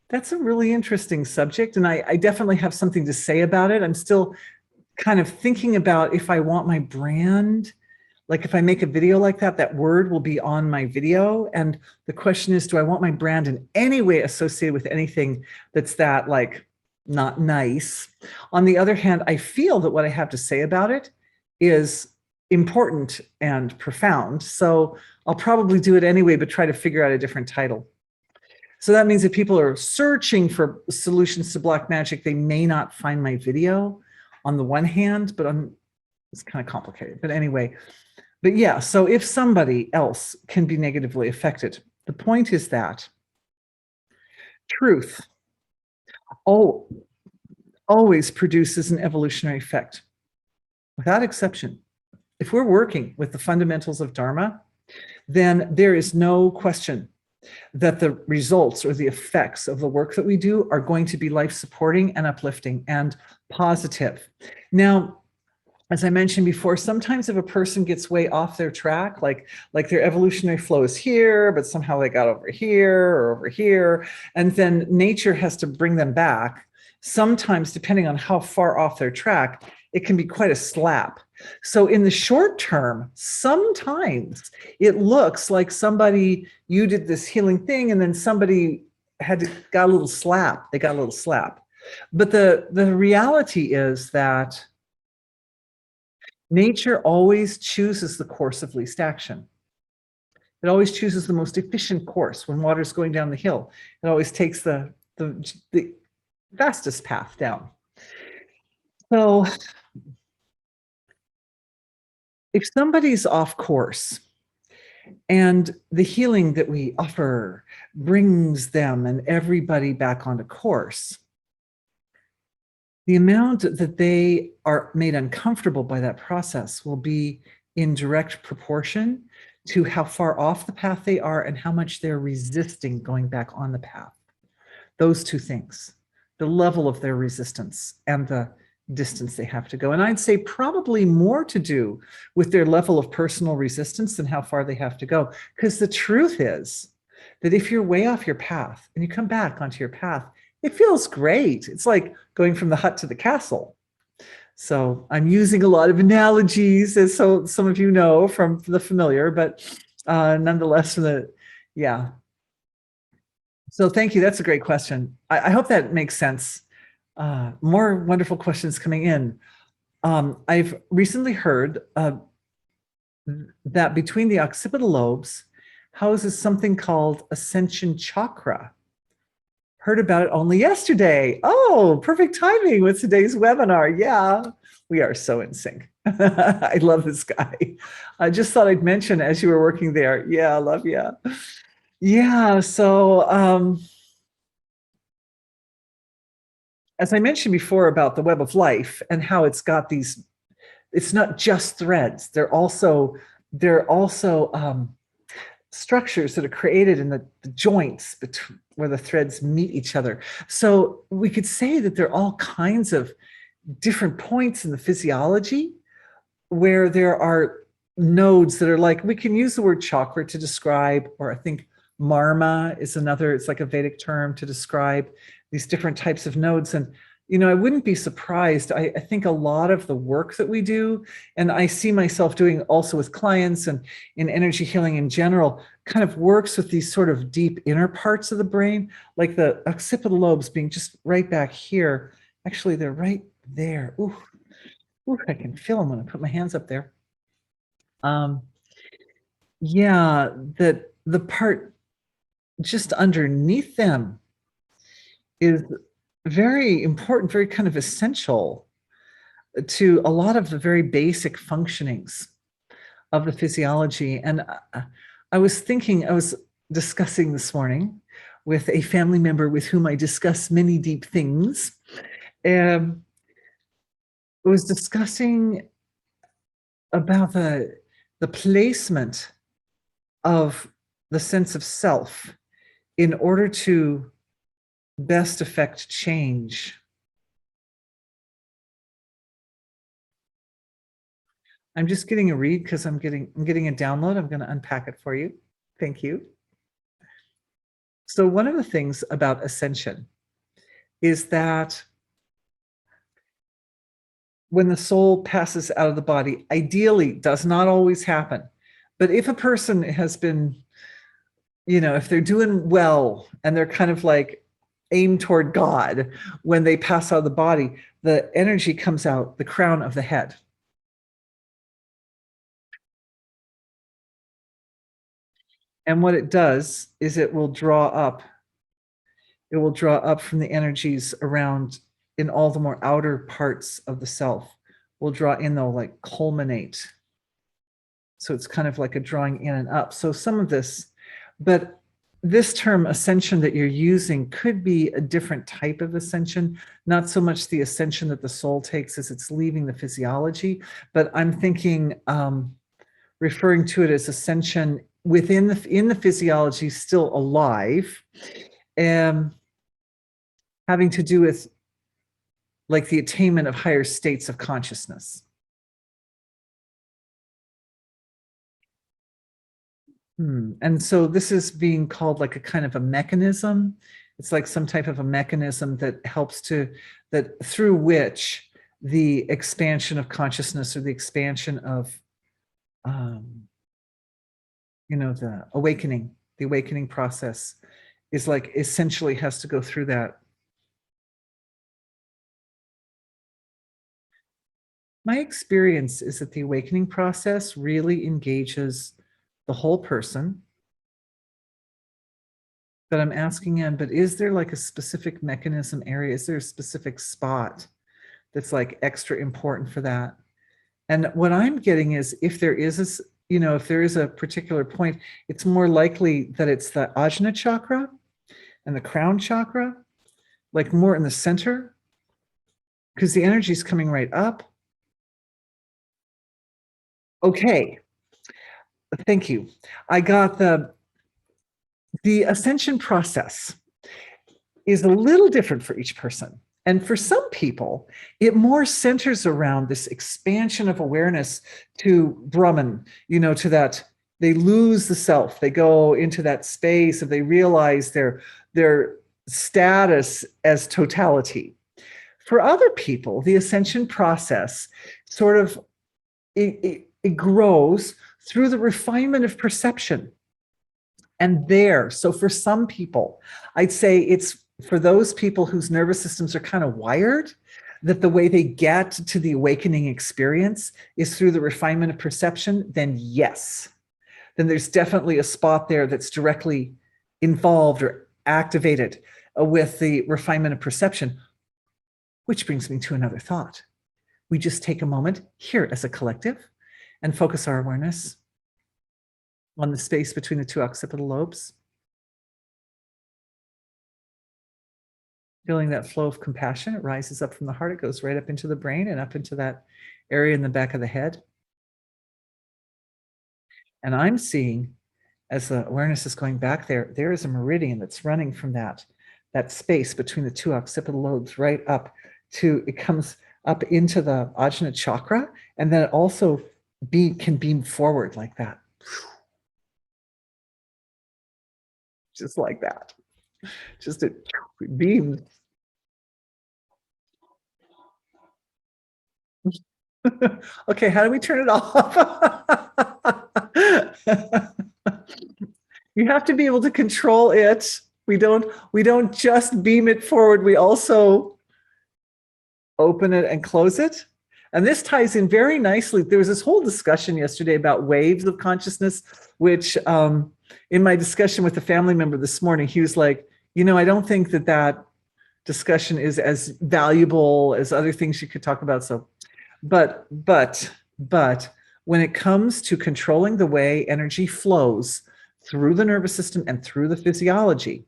A: that's a really interesting subject. And I definitely have something to say about it. I'm still kind of thinking about if I want my brand, like if I make a video like that, that word will be on my video. And the question is, do I want my brand in any way associated with anything that's that like not nice? On the other hand, I feel that what I have to say about it is important and profound. So I'll probably do it anyway, but try to figure out a different title. So that means if people are searching for solutions to black magic, they may not find my video on the one hand, but it's kind of complicated. But anyway, but yeah, so if somebody else can be negatively affected, the point is that truth always produces an evolutionary effect, without exception. If we're working with the fundamentals of Dharma, then there is no question that the results or the effects of the work that we do are going to be life-supporting and uplifting and positive. Now, as I mentioned before, sometimes if a person gets way off their track, like their evolutionary flow is here, but somehow they got over here, and then nature has to bring them back. Sometimes, depending on how far off their track, it can be quite a slap. So in the short term, sometimes it looks like you did this healing thing and then somebody got a little slap. They got a little slap. But the reality is that nature always chooses the course of least action. It always chooses the most efficient course. When water's going down the hill, it always takes the fastest path down. So if somebody's off course and the healing that we offer brings them and everybody back onto course, the amount that they are made uncomfortable by that process will be in direct proportion to how far off the path they are and how much they're resisting going back on the path. Those 2 things, the level of their resistance and the distance they have to go. And I'd say probably more to do with their level of personal resistance than how far they have to go. Because the truth is that if you're way off your path and you come back onto your path, it feels great. It's like going from the hut to the castle. So I'm using a lot of analogies, as so some of you know from the familiar, but nonetheless, yeah. So thank you. That's a great question. I hope that makes sense. More wonderful questions coming in. I've recently heard that between the occipital lobes houses something called Ascension chakra. Heard about it only yesterday. Oh, perfect timing with today's webinar. Yeah, we are so in sync. I love this guy. I just thought I'd mention as you were working there. Yeah, I love you. Yeah, so as I mentioned before about the web of life and how it's got these, it's not just threads. They're also structures that are created in the joints between where the threads meet each other. So we could say that there are all kinds of different points in the physiology where there are nodes that are like, we can use the word chakra to describe, or I think marma is another, it's like a Vedic term to describe these different types of nodes. And I wouldn't be surprised. I think a lot of the work that we do, and I see myself doing also with clients and in energy healing in general, kind of works with these sort of deep inner parts of the brain, like the occipital lobes being just right back here. Actually, they're right there. Ooh, I can feel them when I put my hands up there. Yeah, that the part just underneath them is very important, very kind of essential to a lot of the very basic functionings of the physiology. And I was discussing this morning with a family member with whom I discuss many deep things. I was discussing about the placement of the sense of self in order to best affect change. I'm just getting a read because I'm getting a download. I'm going to unpack it for you. Thank you. So one of the things about Ascension is that when the soul passes out of the body, ideally does not always happen. But if a person has been, if they're doing well and they're kind of like aimed toward God, when they pass out of the body, the energy comes out the crown of the head. And what it does is it will draw up from the energies around in all the more outer parts of the self. Will draw in, they'll like culminate. So it's kind of like a drawing in and up. So some of this, but this term ascension that you're using could be a different type of ascension, not so much the ascension that the soul takes as it's leaving the physiology, but I'm thinking referring to it as ascension in the physiology, still alive, and having to do with like the attainment of higher states of consciousness. And so this is being called like a kind of a mechanism. It's like some type of a mechanism that helps that through which the expansion of consciousness or the expansion of, the awakening process is like essentially has to go through that. My experience is that the awakening process really engages the whole person. But I'm asking him, but is there like a specific mechanism area? Is there a specific spot that's like extra important for that? And what I'm getting is if there is a particular point, it's more likely that it's the ajna chakra and the crown chakra, like more in the center, because the energy is coming right up. Okay. Thank you. I got the ascension process is a little different for each person. And for some people, it more centers around this expansion of awareness to Brahman, to that they lose the self. They go into that space and they realize their status as totality. For other people, the ascension process sort of it grows through the refinement of perception. And so for some people, I'd say it's for those people whose nervous systems are kind of wired, that the way they get to the awakening experience is through the refinement of perception, then yes. Then there's definitely a spot there that's directly involved or activated with the refinement of perception, which brings me to another thought. We just take a moment here as a collective and focus our awareness on the space between the two occipital lobes. Feeling that flow of compassion, it rises up from the heart, it goes right up into the brain and up into that area in the back of the head. And I'm seeing, as the awareness is going back there is a meridian that's running from that space between the two occipital lobes right up it comes up into the ajna chakra, and then it also can beam forward like that. Just like that. Just it beams. Okay, how do we turn it off? You have to be able to control it. We don't just beam it forward, we also open it and close it. And this ties in very nicely. There was this whole discussion yesterday about waves of consciousness, which in my discussion with a family member this morning, he was like, I don't think that discussion is as valuable as other things you could talk about. So, but when it comes to controlling the way energy flows through the nervous system and through the physiology,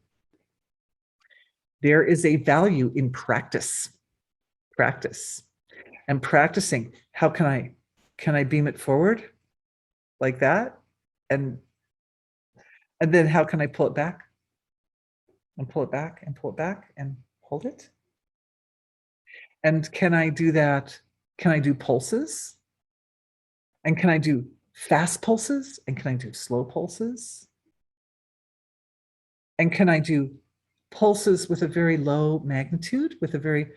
A: there is a value in practice, and practicing. How can I beam it forward like that? And then how can I pull it back and pull it back and pull it back and hold it? And can I do that? Can I do pulses? And can I do fast pulses? And can I do slow pulses? And can I do pulses with a very low magnitude, with a very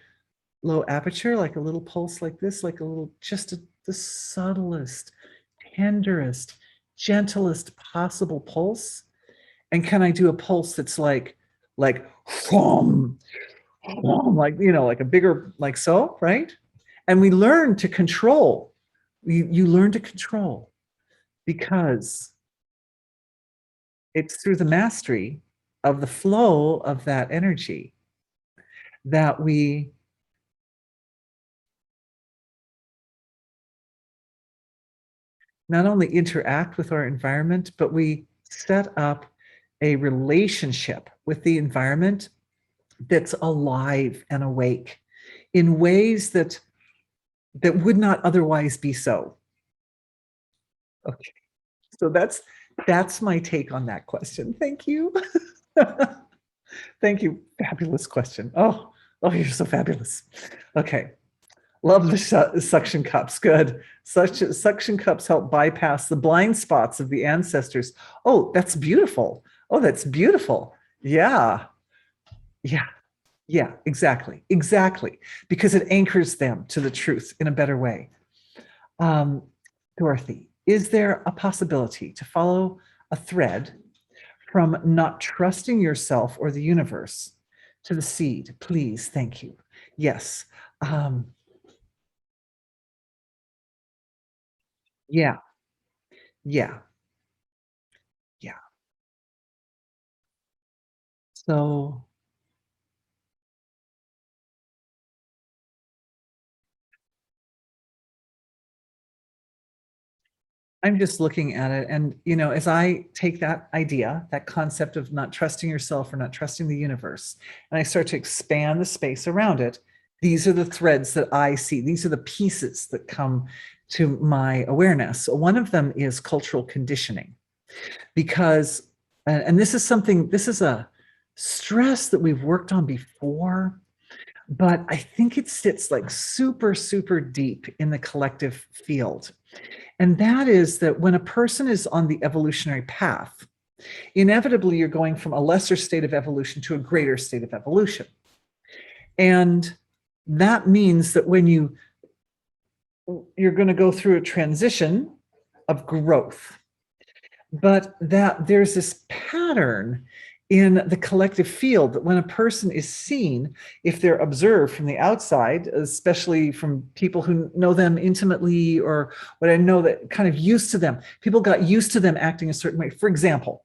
A: low aperture, like a little pulse like this, like a little, the subtlest, tenderest, gentlest possible pulse? And can I do a pulse that's like from, like, like a bigger, like so, right? And we learn to control. You learn to control, because it's through the mastery of the flow of that energy that we not only interact with our environment, but we set up a relationship with the environment that's alive and awake in ways that would not otherwise be so. Okay, so that's my take on that question. Thank you. Thank you. Fabulous question. Oh, you're so fabulous. Okay. Love the suction cups. Good. Suction cups help bypass the blind spots of the ancestors. Oh, that's beautiful. Oh, that's beautiful. Yeah. Yeah. Yeah, exactly. Exactly. Because it anchors them to the truth in a better way. Dorothy, is there a possibility to follow a thread from not trusting yourself or the universe to the seed? Please, thank you. Yes. Yeah, yeah, yeah. So I'm just looking at it, and as I take that idea, that concept of not trusting yourself or not trusting the universe, and I start to expand the space around it, these are the threads that I see. These are the pieces that come to my awareness. One of them is cultural conditioning, because, and this is a stress that we've worked on before, but I think it sits like super, super deep in the collective field. And that is that when a person is on the evolutionary path, inevitably you're going from a lesser state of evolution to a greater state of evolution. And that means that when you're going to go through a transition of growth, but that there's this pattern in the collective field that when a person is seen, if they're observed from the outside, especially from people who know them intimately, or what I know that kind of used to them, people got used to them acting a certain way. For example,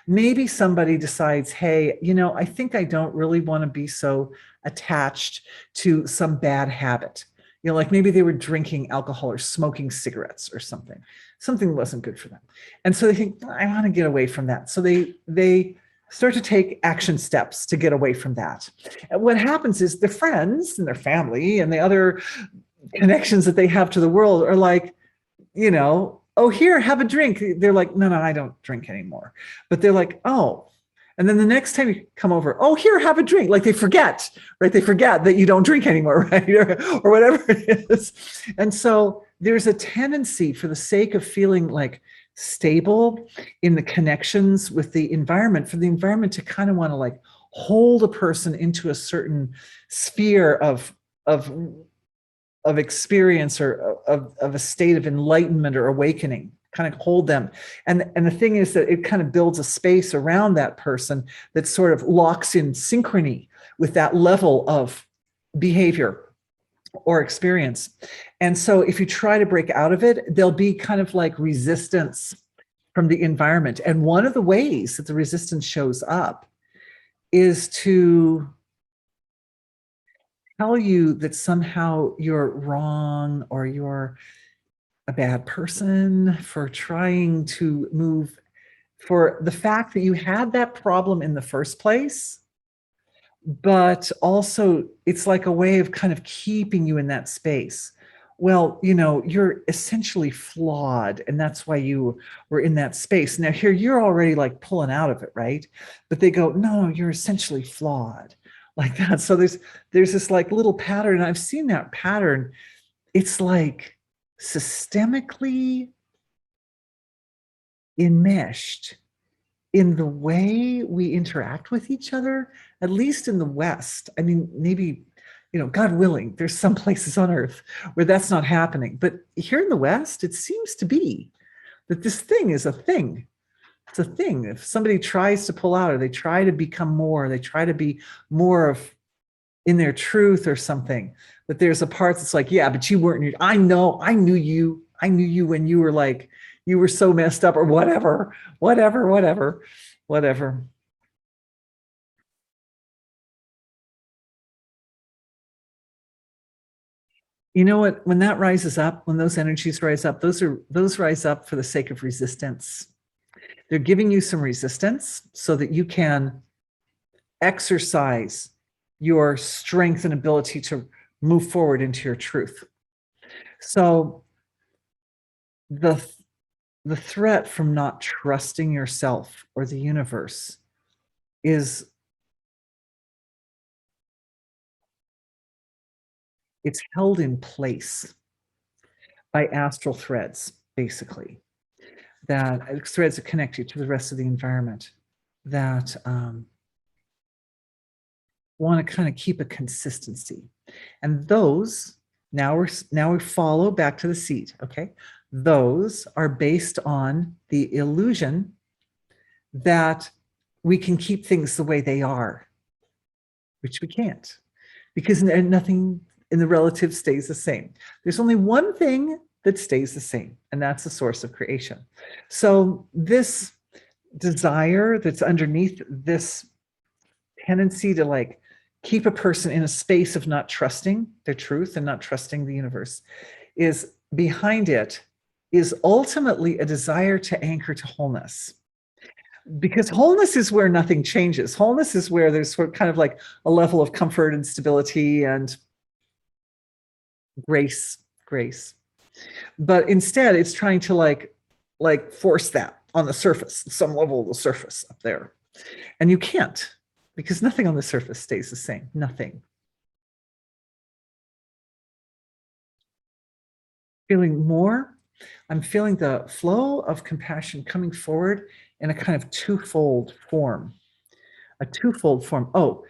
A: maybe somebody decides, hey, I think I don't really want to be so attached to some bad habit. Like maybe they were drinking alcohol or smoking cigarettes or something wasn't good for them. And so they think, I want to get away from that. So they start to take action steps to get away from that. And what happens is their friends and their family and the other connections that they have to the world are like, oh, here, have a drink. They're like, no, I don't drink anymore. But they're like, oh. And then the next time you come over, oh, here, have a drink. Like they forget, right? They forget that you don't drink anymore, right? Or whatever it is. And so there's a tendency, for the sake of feeling like stable in the connections with the environment, for the environment to kind of want to like hold a person into a certain sphere of experience, or of a state of enlightenment or awakening, kind of hold them. And the thing is that it kind of builds a space around that person that sort of locks in synchrony with that level of behavior or experience. And so if you try to break out of it, there'll be kind of like resistance from the environment. And one of the ways that the resistance shows up is to tell you that somehow you're wrong or you're a bad person for trying to move, for the fact that you had that problem in the first place, but also it's like a way of kind of keeping you in that space. Well, you're essentially flawed, and that's why you were in that space. Now here you're already like pulling out of it, right? But they go, no, you're essentially flawed, like that. So there's this like little pattern, and I've seen that pattern. It's like systemically enmeshed in the way we interact with each other, at least in the West. I mean, maybe, God willing, there's some places on earth where that's not happening. But here in the West, it seems to be that this thing is a thing. It's a thing. If somebody tries to pull out, or they try to become more, they try to be more of in their truth or something, that there's a part that's like, yeah, but you weren't, I knew you when you were like, you were so messed up, or whatever. You know what? When that rises up, when those energies rise up, those rise up for the sake of resistance. They're giving you some resistance so that you can exercise your strength and ability to move forward into your truth. So the threat from not trusting yourself or the universe is, it's held in place by astral threads, basically, that threads that connect you to the rest of the environment, that want to kind of keep a consistency. And those, now we follow back to the seed, okay? Those are based on the illusion that we can keep things the way they are, which we can't, because nothing in the relative stays the same. There's only one thing that stays the same, and that's the source of creation. So this desire that's underneath this tendency to like keep a person in a space of not trusting their truth and not trusting the universe, is behind it is ultimately a desire to anchor to wholeness. Because wholeness is where nothing changes. Wholeness is where there's sort of kind of like a level of comfort and stability and grace. But instead, it's trying to like force that on the surface, some level of the surface up there. And you can't, because nothing on the surface stays the same. Nothing. Feeling more, I'm feeling the flow of compassion coming forward in a kind of twofold form. A twofold form. Oh,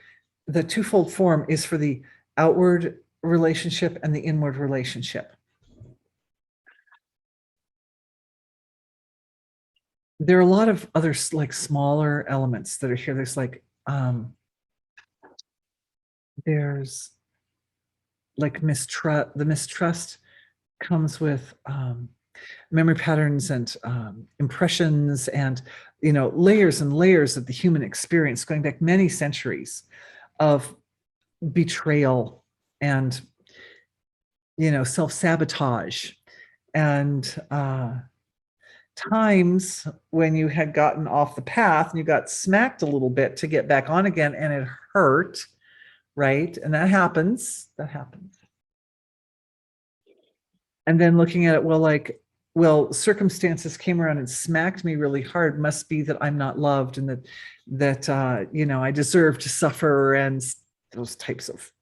A: the twofold form is for the outward relationship and the inward relationship. There are a lot of other like smaller elements that are here. There's like there's like mistrust. The mistrust comes with memory patterns and impressions and layers and layers of the human experience going back many centuries of betrayal and self-sabotage and times when you had gotten off the path and you got smacked a little bit to get back on again, and it hurt, right? And that happens. And then looking at it, well, circumstances came around and smacked me really hard, must be that I'm not loved, and that I deserve to suffer, and those types of.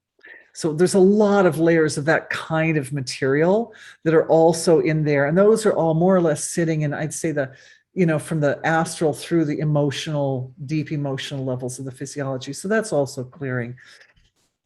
A: So there's a lot of layers of that kind of material that are also in there. And those are all more or less sitting in, I'd say, from the astral through the emotional, deep emotional levels of the physiology. So that's also clearing.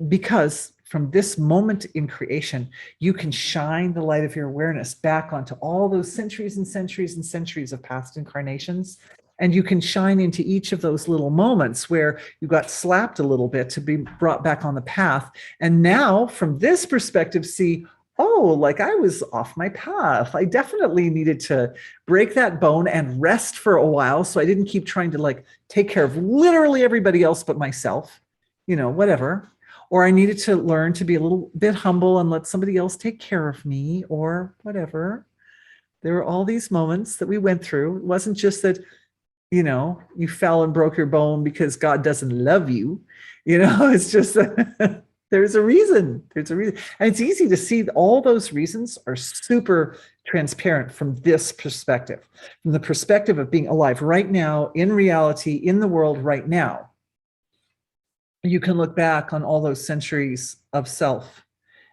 A: Because from this moment in creation, you can shine the light of your awareness back onto all those centuries and centuries and centuries of past incarnations. And you can shine into each of those little moments where you got slapped a little bit to be brought back on the path. And now, from this perspective, see, oh, like I was off my path. I definitely needed to break that bone and rest for a while, so I didn't keep trying to like take care of literally everybody else but myself, whatever. or I needed to learn to be a little bit humble and let somebody else take care of me, or whatever. There were all these moments that we went through. It wasn't just that, you fell and broke your bone because God doesn't love you. It's just that there's a reason. There's a reason. And it's easy to see all those reasons are super transparent from this perspective, from the perspective of being alive right now, in reality, in the world right now. You can look back on all those centuries of self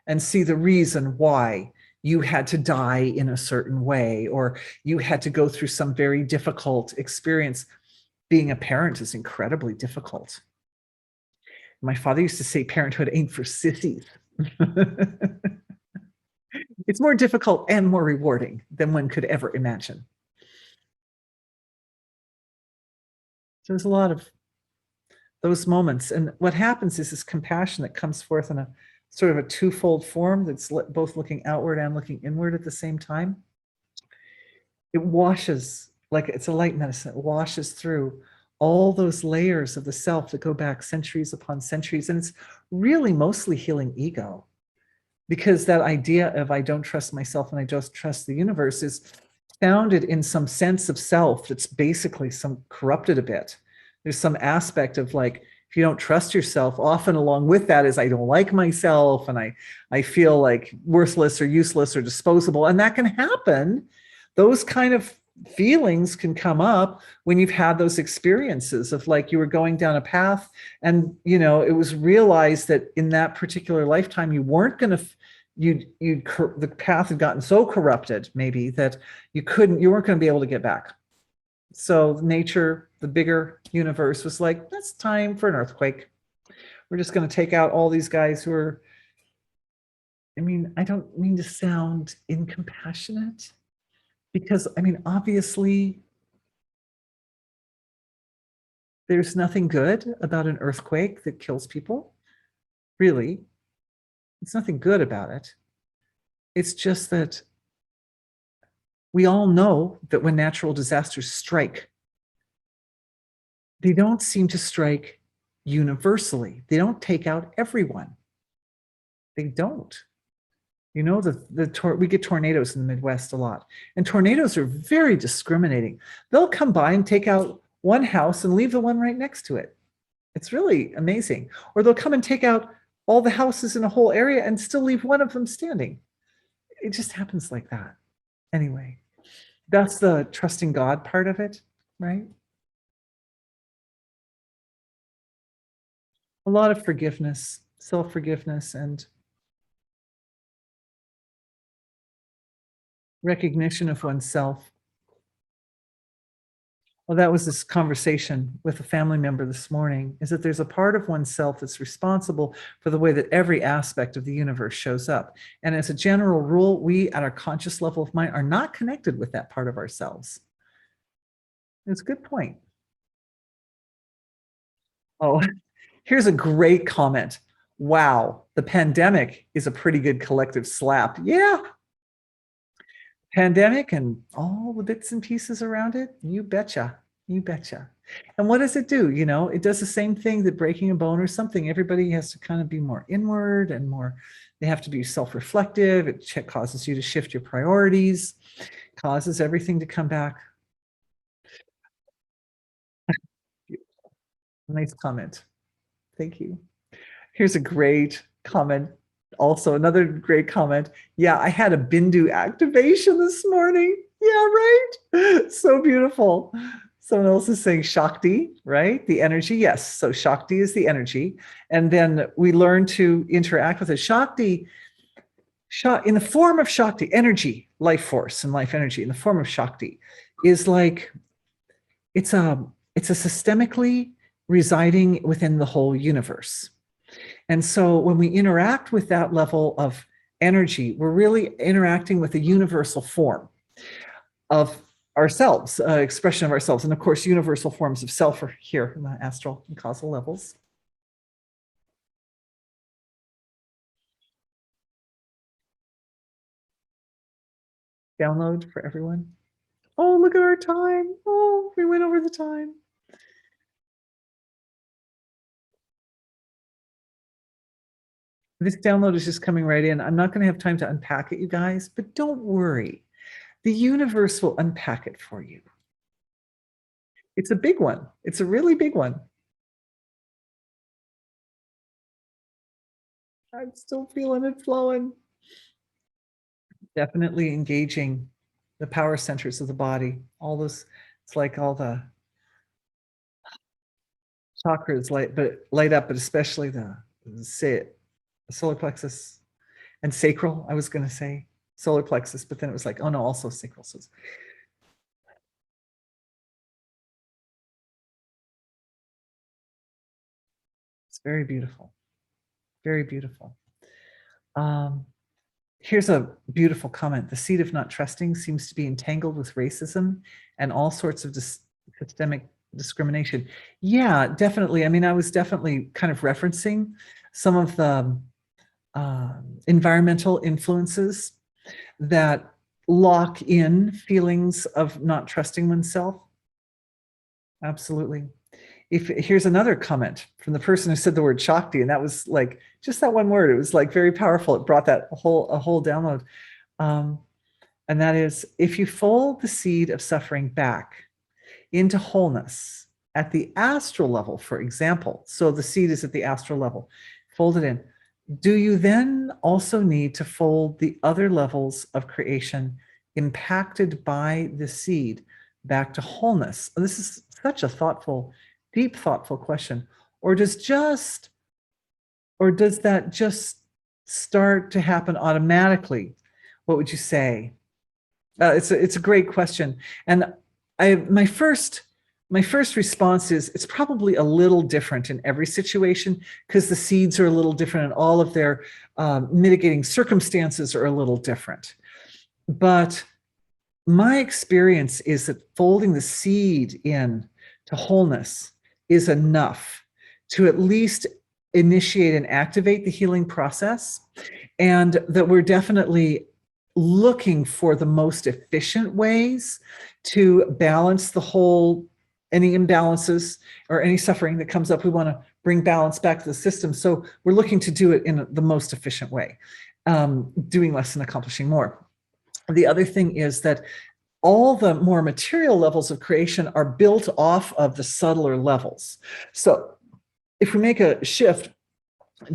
A: and see the reason why you had to die in a certain way, or you had to go through some very difficult experience. Being a parent is incredibly difficult. My father used to say parenthood ain't for sissies. It's more difficult and more rewarding than one could ever imagine. So there's a lot of those moments. And what happens is this compassion that comes forth in a sort of a twofold form that's both looking outward and looking inward at the same time. It washes, like it's a light medicine, it washes through all those layers of the self that go back centuries upon centuries. And it's really mostly healing ego, because that idea of I don't trust myself and I just trust the universe is founded in some sense of self that's basically some corrupted a bit. There's some aspect of like, if you don't trust yourself, often along with that is I don't like myself and I feel like worthless or useless or disposable. And that can happen. Those kind of feelings can come up when you've had those experiences of like you were going down a path and it was realized that in that particular lifetime you weren't going to the path had gotten so corrupted maybe that you weren't going to be able to get back. So nature, the bigger universe, was like, that's time for an earthquake. We're just going to take out all these guys who are, I don't mean to sound incompassionate, because obviously there's nothing good about an earthquake that kills people. Really, it's nothing good about it. It's just that we all know that when natural disasters strike, they don't seem to strike universally. They don't take out everyone. They don't. We get tornadoes in the Midwest a lot, and tornadoes are very discriminating. They'll come by and take out one house and leave the one right next to it. It's really amazing. Or they'll come and take out all the houses in a whole area and still leave one of them standing. It just happens like that. Anyway, that's the trusting God part of it, right? A lot of forgiveness, self-forgiveness, and recognition of oneself. Well, that was this conversation with a family member this morning, is that there's a part of oneself that's responsible for the way that every aspect of the universe shows up. And as a general rule, we at our conscious level of mind are not connected with that part of ourselves. It's a good point. Oh, here's a great comment. Wow, the pandemic is a pretty good collective slap. Yeah, pandemic and all the bits and pieces around it, you betcha. You betcha. And what does it do? It does the same thing that breaking a bone or something. Everybody has to kind of be more inward and more, they have to be self-reflective. It causes you to shift your priorities, causes everything to come back. Nice comment. Thank you. Here's a great comment. Also, another great comment. Yeah, I had a Bindu activation this morning. Yeah, right. So beautiful. Someone else is saying Shakti, right? The energy. Yes. So Shakti is the energy. And then we learn to interact with it. Shakti, in the form of Shakti, energy, life force and life energy in the form of Shakti is like, it's a systemically residing within the whole universe. And so when we interact with that level of energy, we're really interacting with a universal form of ourselves, expression of ourselves. And of course, universal forms of self are here in the astral and causal levels. Download for everyone. Oh, look at our time. Oh, we went over the time. This download is just coming right in. I'm not going to have time to unpack it, you guys, but don't worry. The universe will unpack it for you. It's a big one. It's a really big one. I'm still feeling it flowing. Definitely engaging the power centers of the body. All those, it's like all the chakras light up, but especially the solar plexus and sacral. I was going to say solar plexus, but then it was like, oh no, also sacral. So it's very beautiful, very beautiful. Here's a beautiful comment. The seed of not trusting seems to be entangled with racism and all sorts of systemic discrimination. Yeah, definitely. I mean, I was definitely kind of referencing some of the environmental influences that lock in feelings of not trusting oneself. Absolutely. Here's another comment from the person who said the word Shakti, and that was like just that one word. It was like very powerful. It brought that a whole download. And that is, if you fold the seed of suffering back into wholeness at the astral level, for example, so the seed is at the astral level, fold it in. Do you then also need to fold the other levels of creation impacted by the seed back to wholeness? This is such a thoughtful, deep, thoughtful question. Or does that just start to happen automatically? What would you say? It's a great question, and my first response is it's probably a little different in every situation because the seeds are a little different and all of their mitigating circumstances are a little different. But my experience is that folding the seed in to wholeness is enough to at least initiate and activate the healing process, and that we're definitely looking for the most efficient ways to balance any imbalances or any suffering that comes up. We want to bring balance back to the system. So we're looking to do it in the most efficient way, doing less and accomplishing more. The other thing is that all the more material levels of creation are built off of the subtler levels. So if we make a shift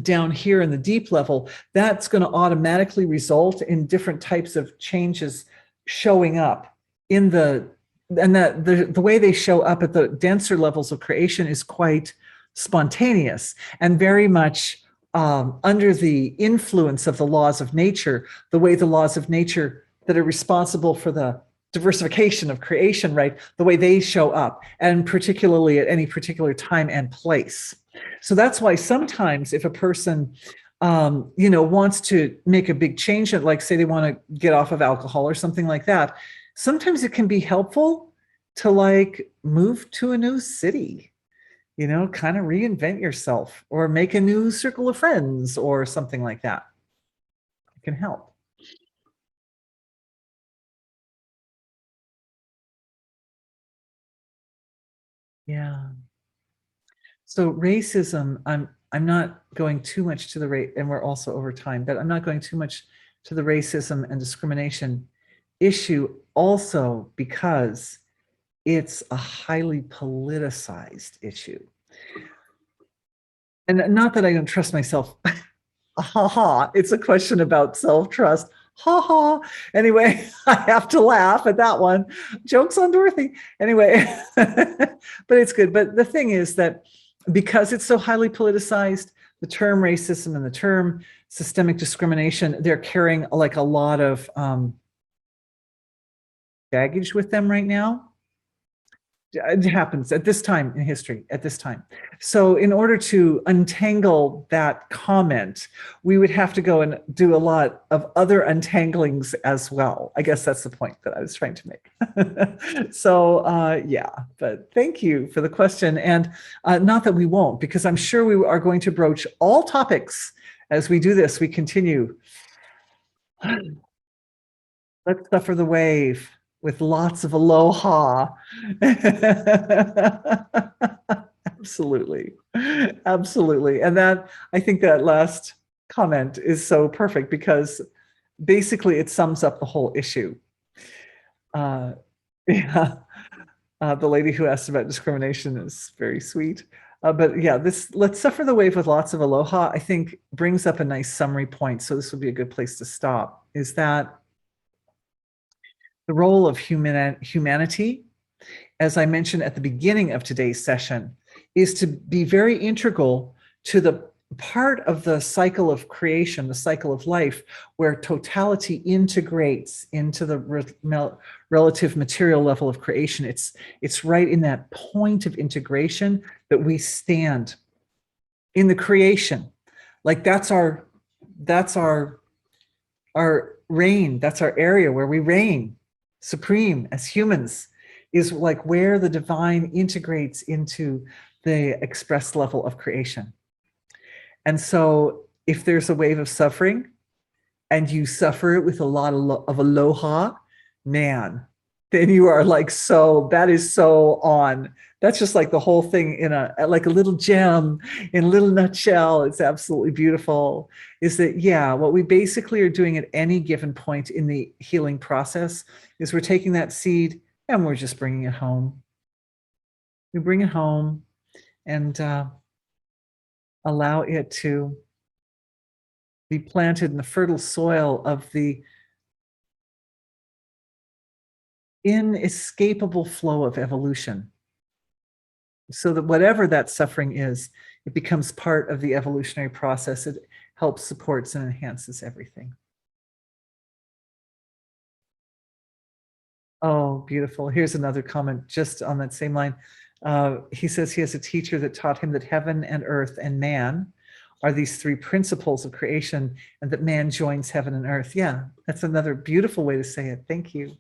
A: down here in the deep level, that's going to automatically result in different types of changes showing up in the way they show up at the denser levels of creation is quite spontaneous and very much under the influence of the laws of nature, the way the laws of nature that are responsible for the diversification of creation, right? The way they show up, and particularly at any particular time and place. So that's why sometimes if a person, wants to make a big change, like say they want to get off of alcohol or something like that, sometimes it can be helpful to like move to a new city, kind of reinvent yourself or make a new circle of friends or something like that. It can help. Yeah. So racism, I'm not going too much to the rate, and we're also over time, but I'm not going too much to the racism and discrimination issue also because it's a highly politicized issue. And not that I don't trust myself. Ha ha. It's a question about self-trust. Ha ha. Anyway, I have to laugh at that one. Jokes on Dorothy. Anyway, but it's good. But the thing is that because it's so highly politicized, the term racism and the term systemic discrimination, they're carrying like a lot of baggage with them right now. It happens at this time in history, at this time. So in order to untangle that comment, we would have to go and do a lot of other untanglings as well. I guess that's the point that I was trying to make. So yeah, but thank you for the question. And not that we won't, because I'm sure we are going to broach all topics as we do this. We continue. Let's suffer the wave with lots of aloha. Absolutely. Absolutely. And that, I think that last comment is so perfect because basically it sums up the whole issue. Uh, yeah, the lady who asked about discrimination is very sweet. But yeah, this let's suffer the wave with lots of aloha, I think brings up a nice summary point. So this would be a good place to stop, is that the role of humanity, as I mentioned at the beginning of today's session, is to be very integral to the part of the cycle of creation, the cycle of life, where totality integrates into the relative material level of creation. It's right in that point of integration that we stand in the creation. Like that's our reign. That's our area where we reign supreme as humans, is like where the divine integrates into the expressed level of creation. And so if there's a wave of suffering and you suffer it with a lot of aloha, man, then you are like, so that is so on. That's just like the whole thing in like a little gem, in a little nutshell. It's absolutely beautiful. Is that, yeah, what we basically are doing at any given point in the healing process is we're taking that seed and we're just bringing it home. We bring it home and allow it to be planted in the fertile soil of the inescapable flow of evolution, so that whatever that suffering is, it becomes part of the evolutionary process. It helps, supports, and enhances everything. Oh, beautiful. Here's another comment just on that same line. He says he has a teacher that taught him that heaven and earth and man are these three principles of creation, and that man joins heaven and earth. Yeah, that's another beautiful way to say it. Thank you.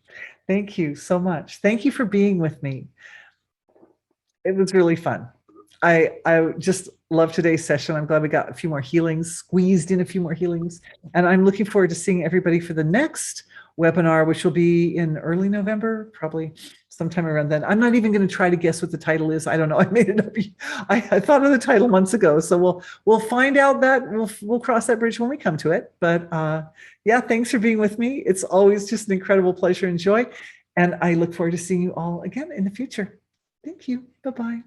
A: Thank you so much. Thank you for being with me. It was really fun. I just love today's session. I'm glad we got a few more healings, squeezed in a few more healings. And I'm looking forward to seeing everybody for the next webinar, which will be in early November, probably sometime around then. I'm not even going to try to guess what the title is. I don't know. I made it up. I thought of the title months ago. So we'll find out that. We'll cross that bridge when we come to it. But yeah, thanks for being with me. It's always just an incredible pleasure and joy. And I look forward to seeing you all again in the future. Thank you. Bye-bye.